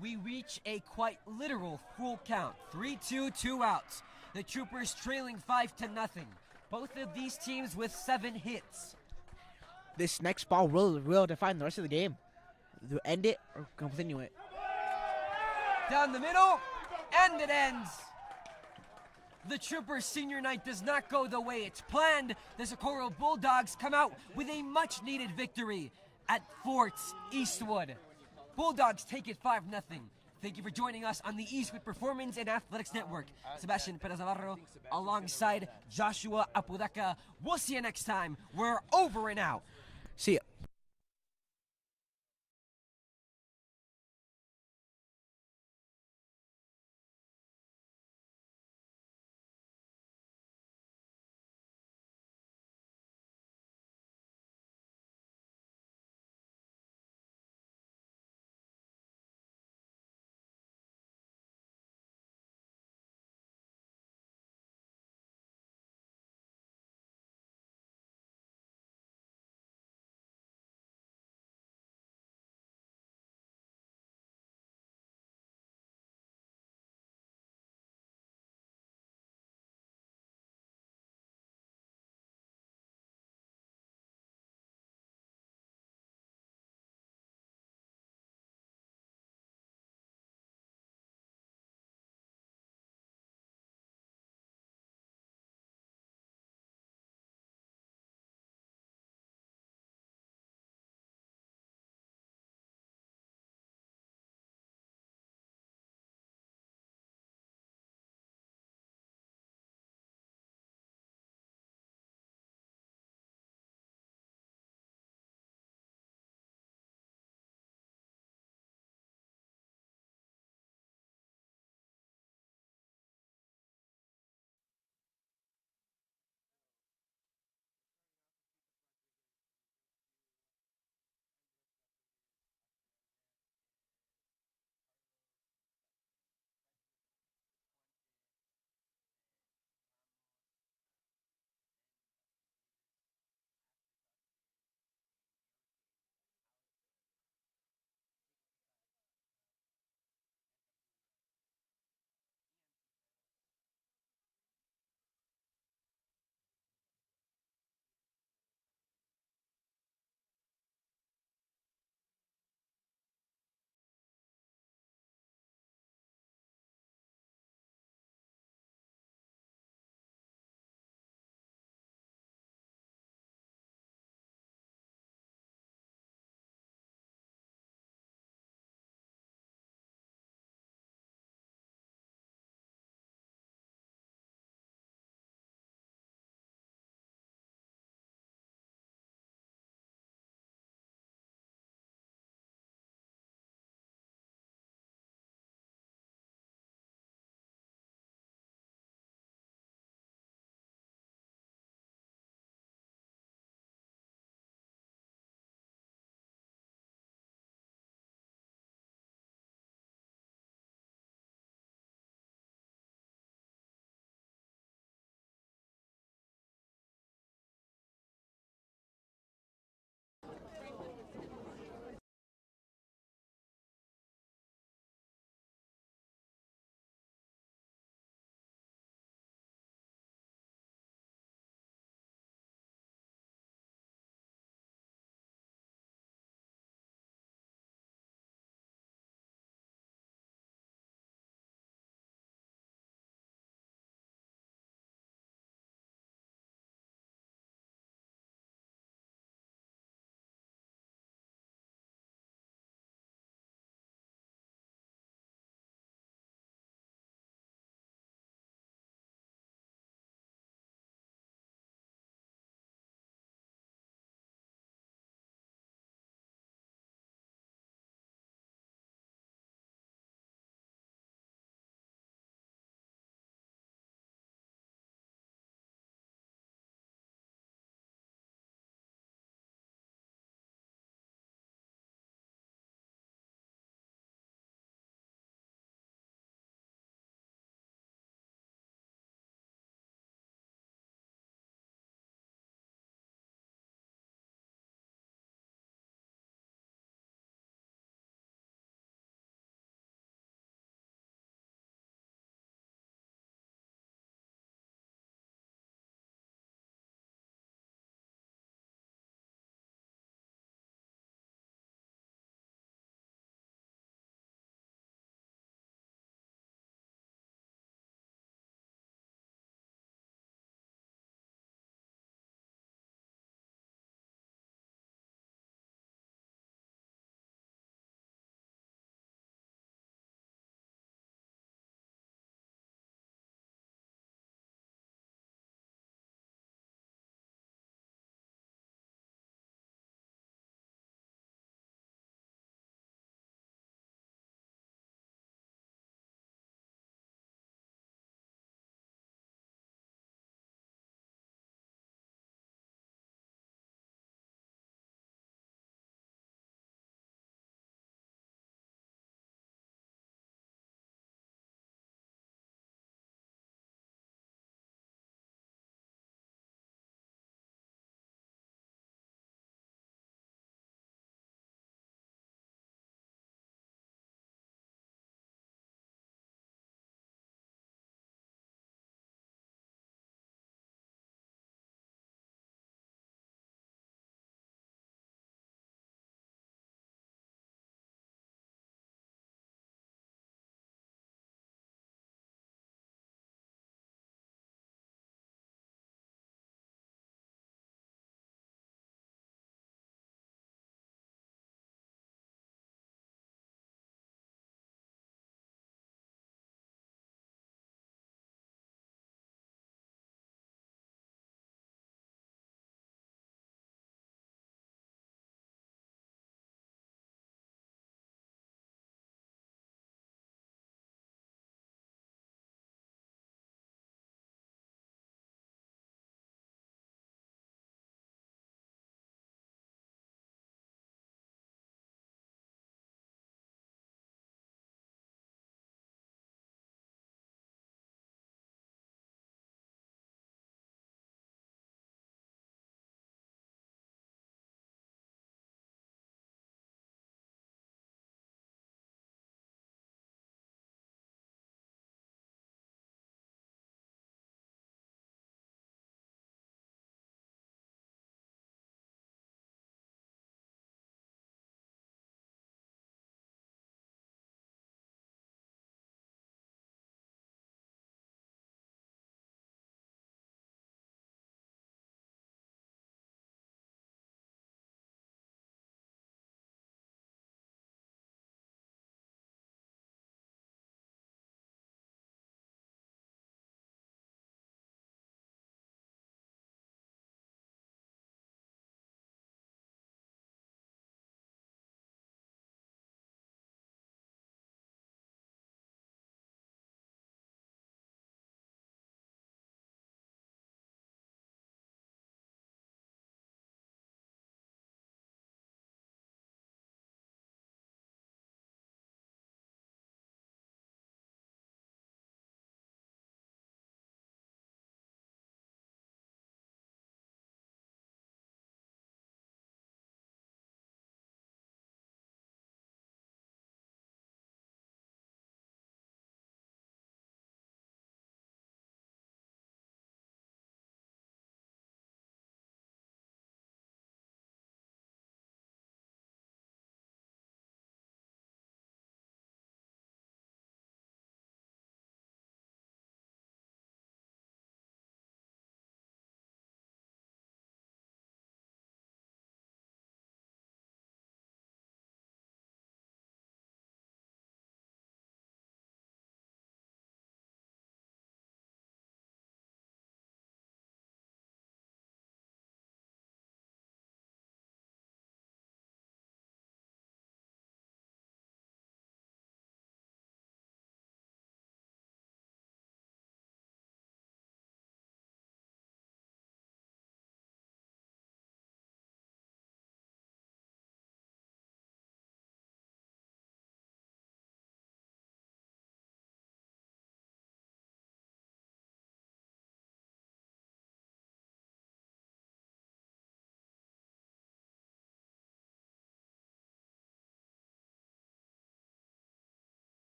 We reach a quite literal full count. 3-2, 2 outs. The Troopers trailing 5-0. Both of these teams with 7 hits. This next ball will define the rest of the game. To end it or continue it. Down the middle, and it ends. The Troopers' senior night does not go the way it's planned. The Socorro Bulldogs come out with a much-needed victory at Fort Eastwood. Bulldogs take it 5-0. Thank you for joining us on the Eastwood Performance and Athletics Network. Sebastian Perez Navarro alongside Joshua Apodaca. We'll see you next time. We're over and out. See ya.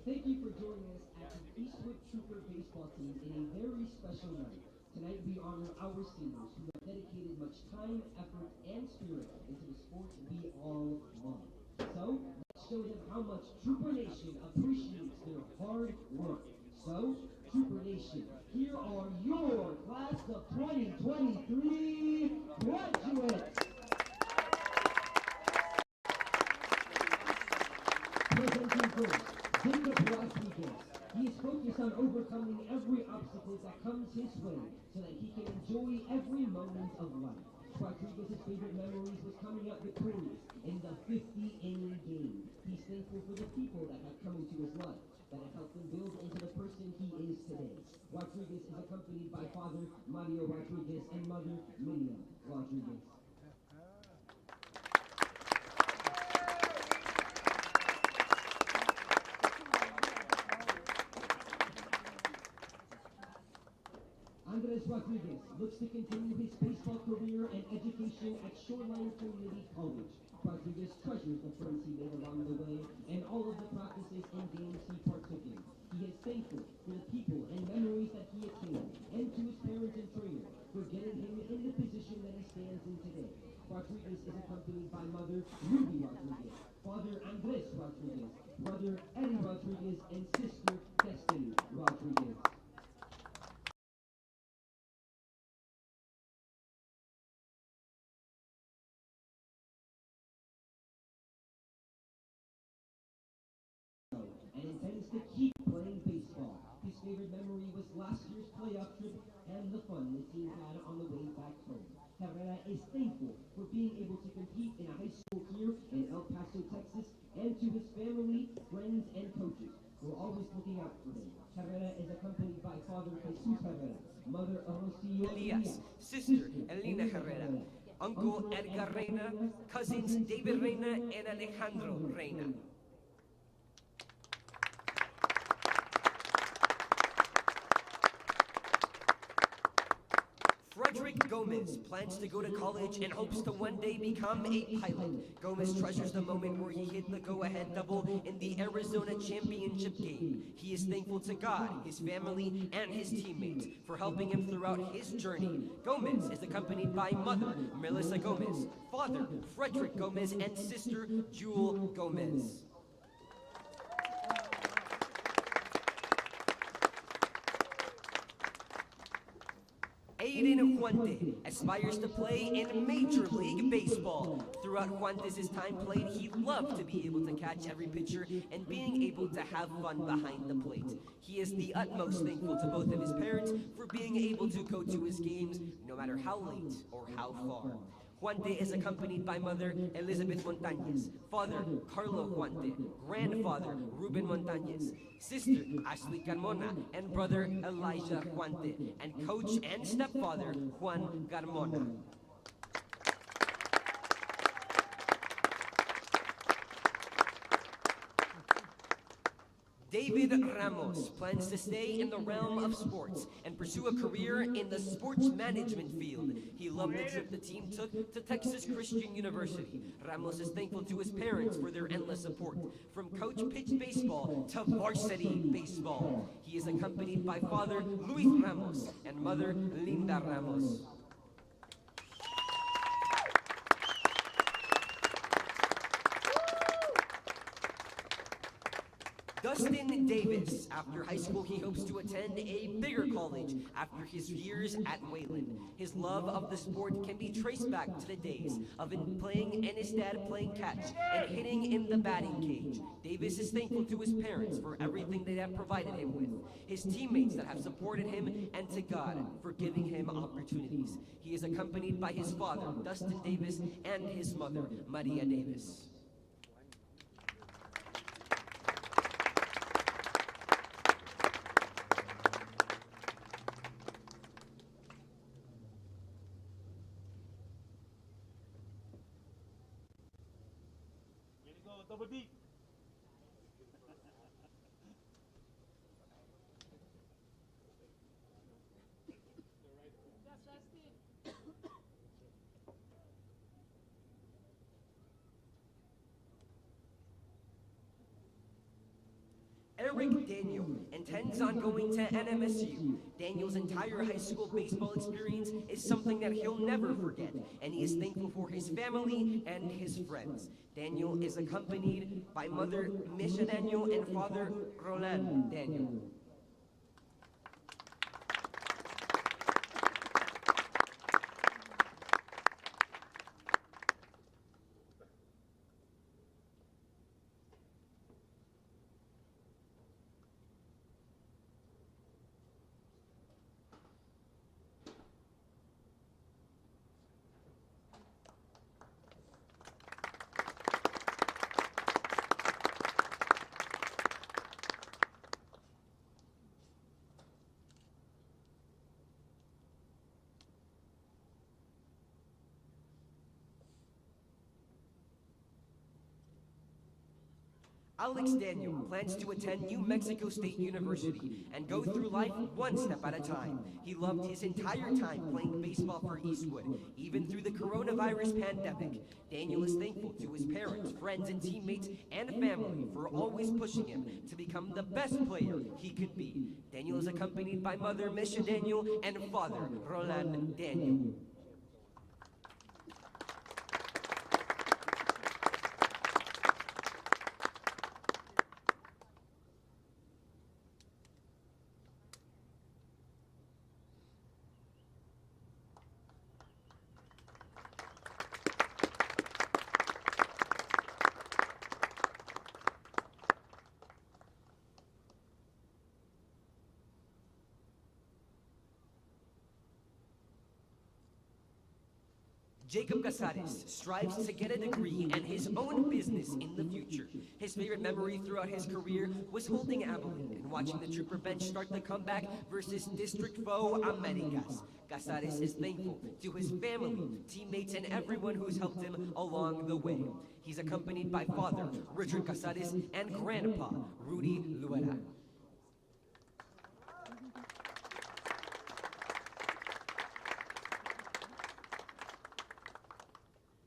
Thank you for joining us at the Eastwood Trooper baseball team in a very special night. Tonight we honor our seniors who have dedicated much time, effort, and spirit into the sport we all love. So, let's show them how much Trooper Nation appreciates their hard work. So, Trooper Nation, here are your class of 2023 graduates. Presenting first, Jacob Rodriguez. He is focused on overcoming every obstacle that comes his way so that he can enjoy every moment of life. Rodriguez's favorite memories was coming out victorious in the 50-inning game. He's thankful for the people that have come into his life, that have helped him build into the person he is today. Rodriguez is accompanied by father Mario Rodriguez and mother Miriam Rodriguez. Andres Rodriguez looks to continue his baseball career and education at Shoreline Community College. Rodriguez treasures the friends he made along the way and all of the practices and games he partook in. He is thankful for the people and memories that he attained, and to his parents and trainer for getting him in the position that he stands in today. Rodriguez is accompanied by mother Ruby Rodriguez, father Andres Rodriguez, brother Eddie Rodriguez, and sister Destiny Rodriguez. And intends to keep playing baseball. His favorite memory was last year's playoff trip and the fun the team had on the way back home. Herrera is thankful for being able to compete in a high school here in El Paso, Texas, and to his family, friends, and coaches who are always looking out for him. Herrera is accompanied by father Jesus Herrera, mother Rocio Elias, sister Elena Herrera, uncle Edgar Reina, cousins David Reina and Alejandro Reina. Frederick Gomez plans to go to college and hopes to one day become a pilot. Gomez treasures the moment where he hit the go-ahead double in the Arizona Championship game. He is thankful to God, his family, and his teammates for helping him throughout his journey. Gomez is accompanied by mother, Melissa Gomez, father, Frederick Gomez, and sister, Jewel Gomez. Aiden Juante aspires to play in Major League Baseball. Throughout Juantes' time played, he loved to be able to catch every pitcher and being able to have fun behind the plate. He is the utmost thankful to both of his parents for being able to go to his games no matter how late or how far. Juante is accompanied by mother Elizabeth Montañez, father Carlo Juante, grandfather Ruben Montañez, sister Ashley Carmona, and brother Elijah Juante, and coach and stepfather Juan Carmona. David Ramos plans to stay in the realm of sports and pursue a career in the sports management field. He loved the trip the team took to Texas Christian University. Ramos is thankful to his parents for their endless support, from coach pitch baseball to varsity baseball. He is accompanied by father Luis Ramos and mother Linda Ramos. Dustin Davis. After high school, he hopes to attend a bigger college after his years at Wayland. His love of the sport can be traced back to the days of him playing and his dad playing catch and hitting in the batting cage. Davis is thankful to his parents for everything they have provided him with, his teammates that have supported him, and to God for giving him opportunities. He is accompanied by his father, Dustin Davis, and his mother, Maria Davis. Double deep. Eric Daniel intends on going to NMSU. Daniel's entire high school baseball experience is something that he'll never forget, and he is thankful for his family and his friends. Daniel is accompanied by mother Misha Daniel and father Roland Daniel. Alex Daniel plans to attend New Mexico State University and go through life one step at a time. He loved his entire time playing baseball for Eastwood, even through the coronavirus pandemic. Daniel is thankful to his parents, friends, and teammates and family for always pushing him to become the best player he could be. Daniel is accompanied by mother Misha Daniel and father Roland Daniel. Jacob Casares strives to get a degree and his own business in the future. His favorite memory throughout his career was holding Abilene and watching the Trooper bench start the comeback versus district foe Americas. Casares is thankful to his family, teammates, and everyone who's helped him along the way. He's accompanied by father Richard Casares and grandpa Rudy Luera.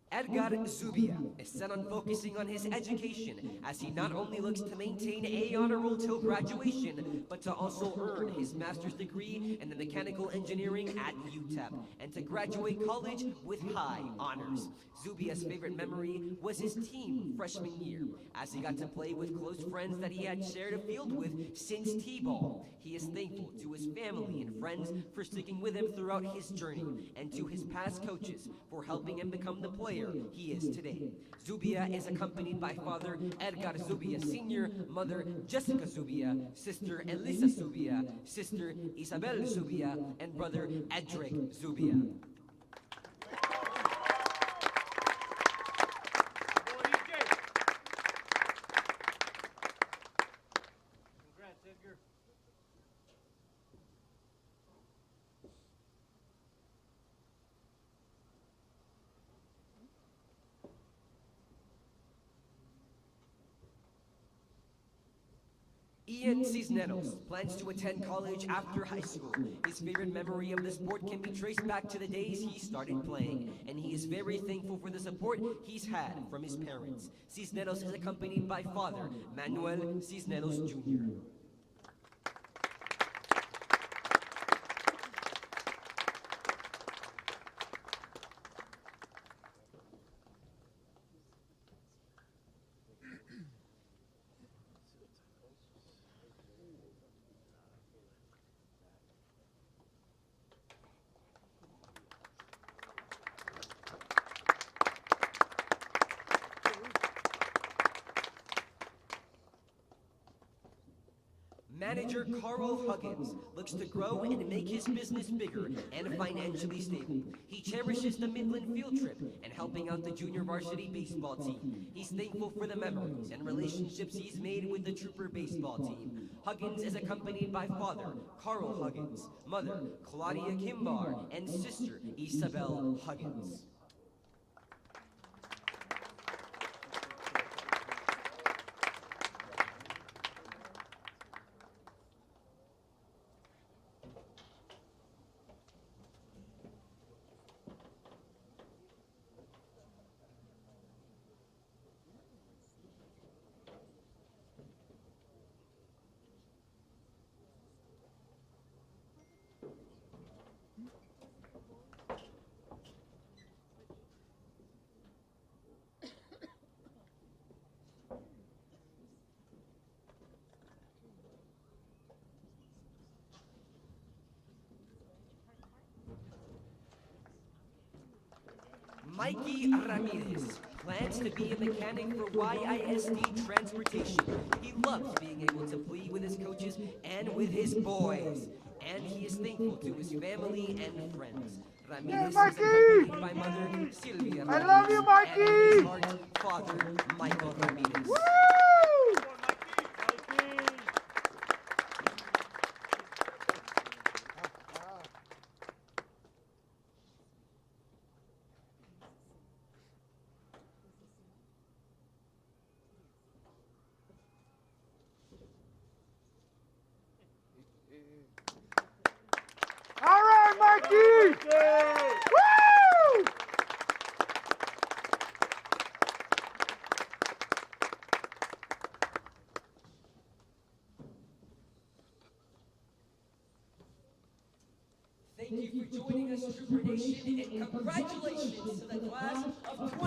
Edgar Zubia is set on focusing on his education as he not only looks to maintain A honor roll till graduation, but to also earn his master's degree in the mechanical engineering at UTEP and to graduate college with high honors. Zubia's favorite memory was his team freshman year, as he got to play with close friends that he had shared a field with since T-ball. He is thankful to his family and friends for sticking with him throughout his journey, and to his past coaches for helping him become the player he is today. Zubia is accompanied by father Edgar Zubia Sr., mother Jessica Zubia, sister Elisa Zubia, sister Isabel Zubia, and brother Edric Zubia. Congrats, Edgar. Ian Cisneros plans to attend college after high school. His favorite memory of the sport can be traced back to the days he started playing, and he is very thankful for the support he's had from his parents. Cisneros is accompanied by father Manuel Cisneros Jr. Manager Carl Huggins looks to grow and make his business bigger and financially stable. He cherishes the Midland field trip and helping out the junior varsity baseball team. He's thankful for the memories and relationships he's made with the Trooper baseball team. Huggins is accompanied by father Carl Huggins, mother Claudia Kimbar, and sister Isabel Huggins. Mikey Ramirez plans to be a mechanic for YISD Transportation. He loves being able to play with his coaches and with his boys. And he is thankful to his family and friends. Ramirez is accompanied by mother Sylvia Ramirez. I love you, Mikey! And his heart, father Michael Ramirez. All right, Mikey! Woo! Thank you for joining us, Trooper Nation, and congratulations to the class of 20.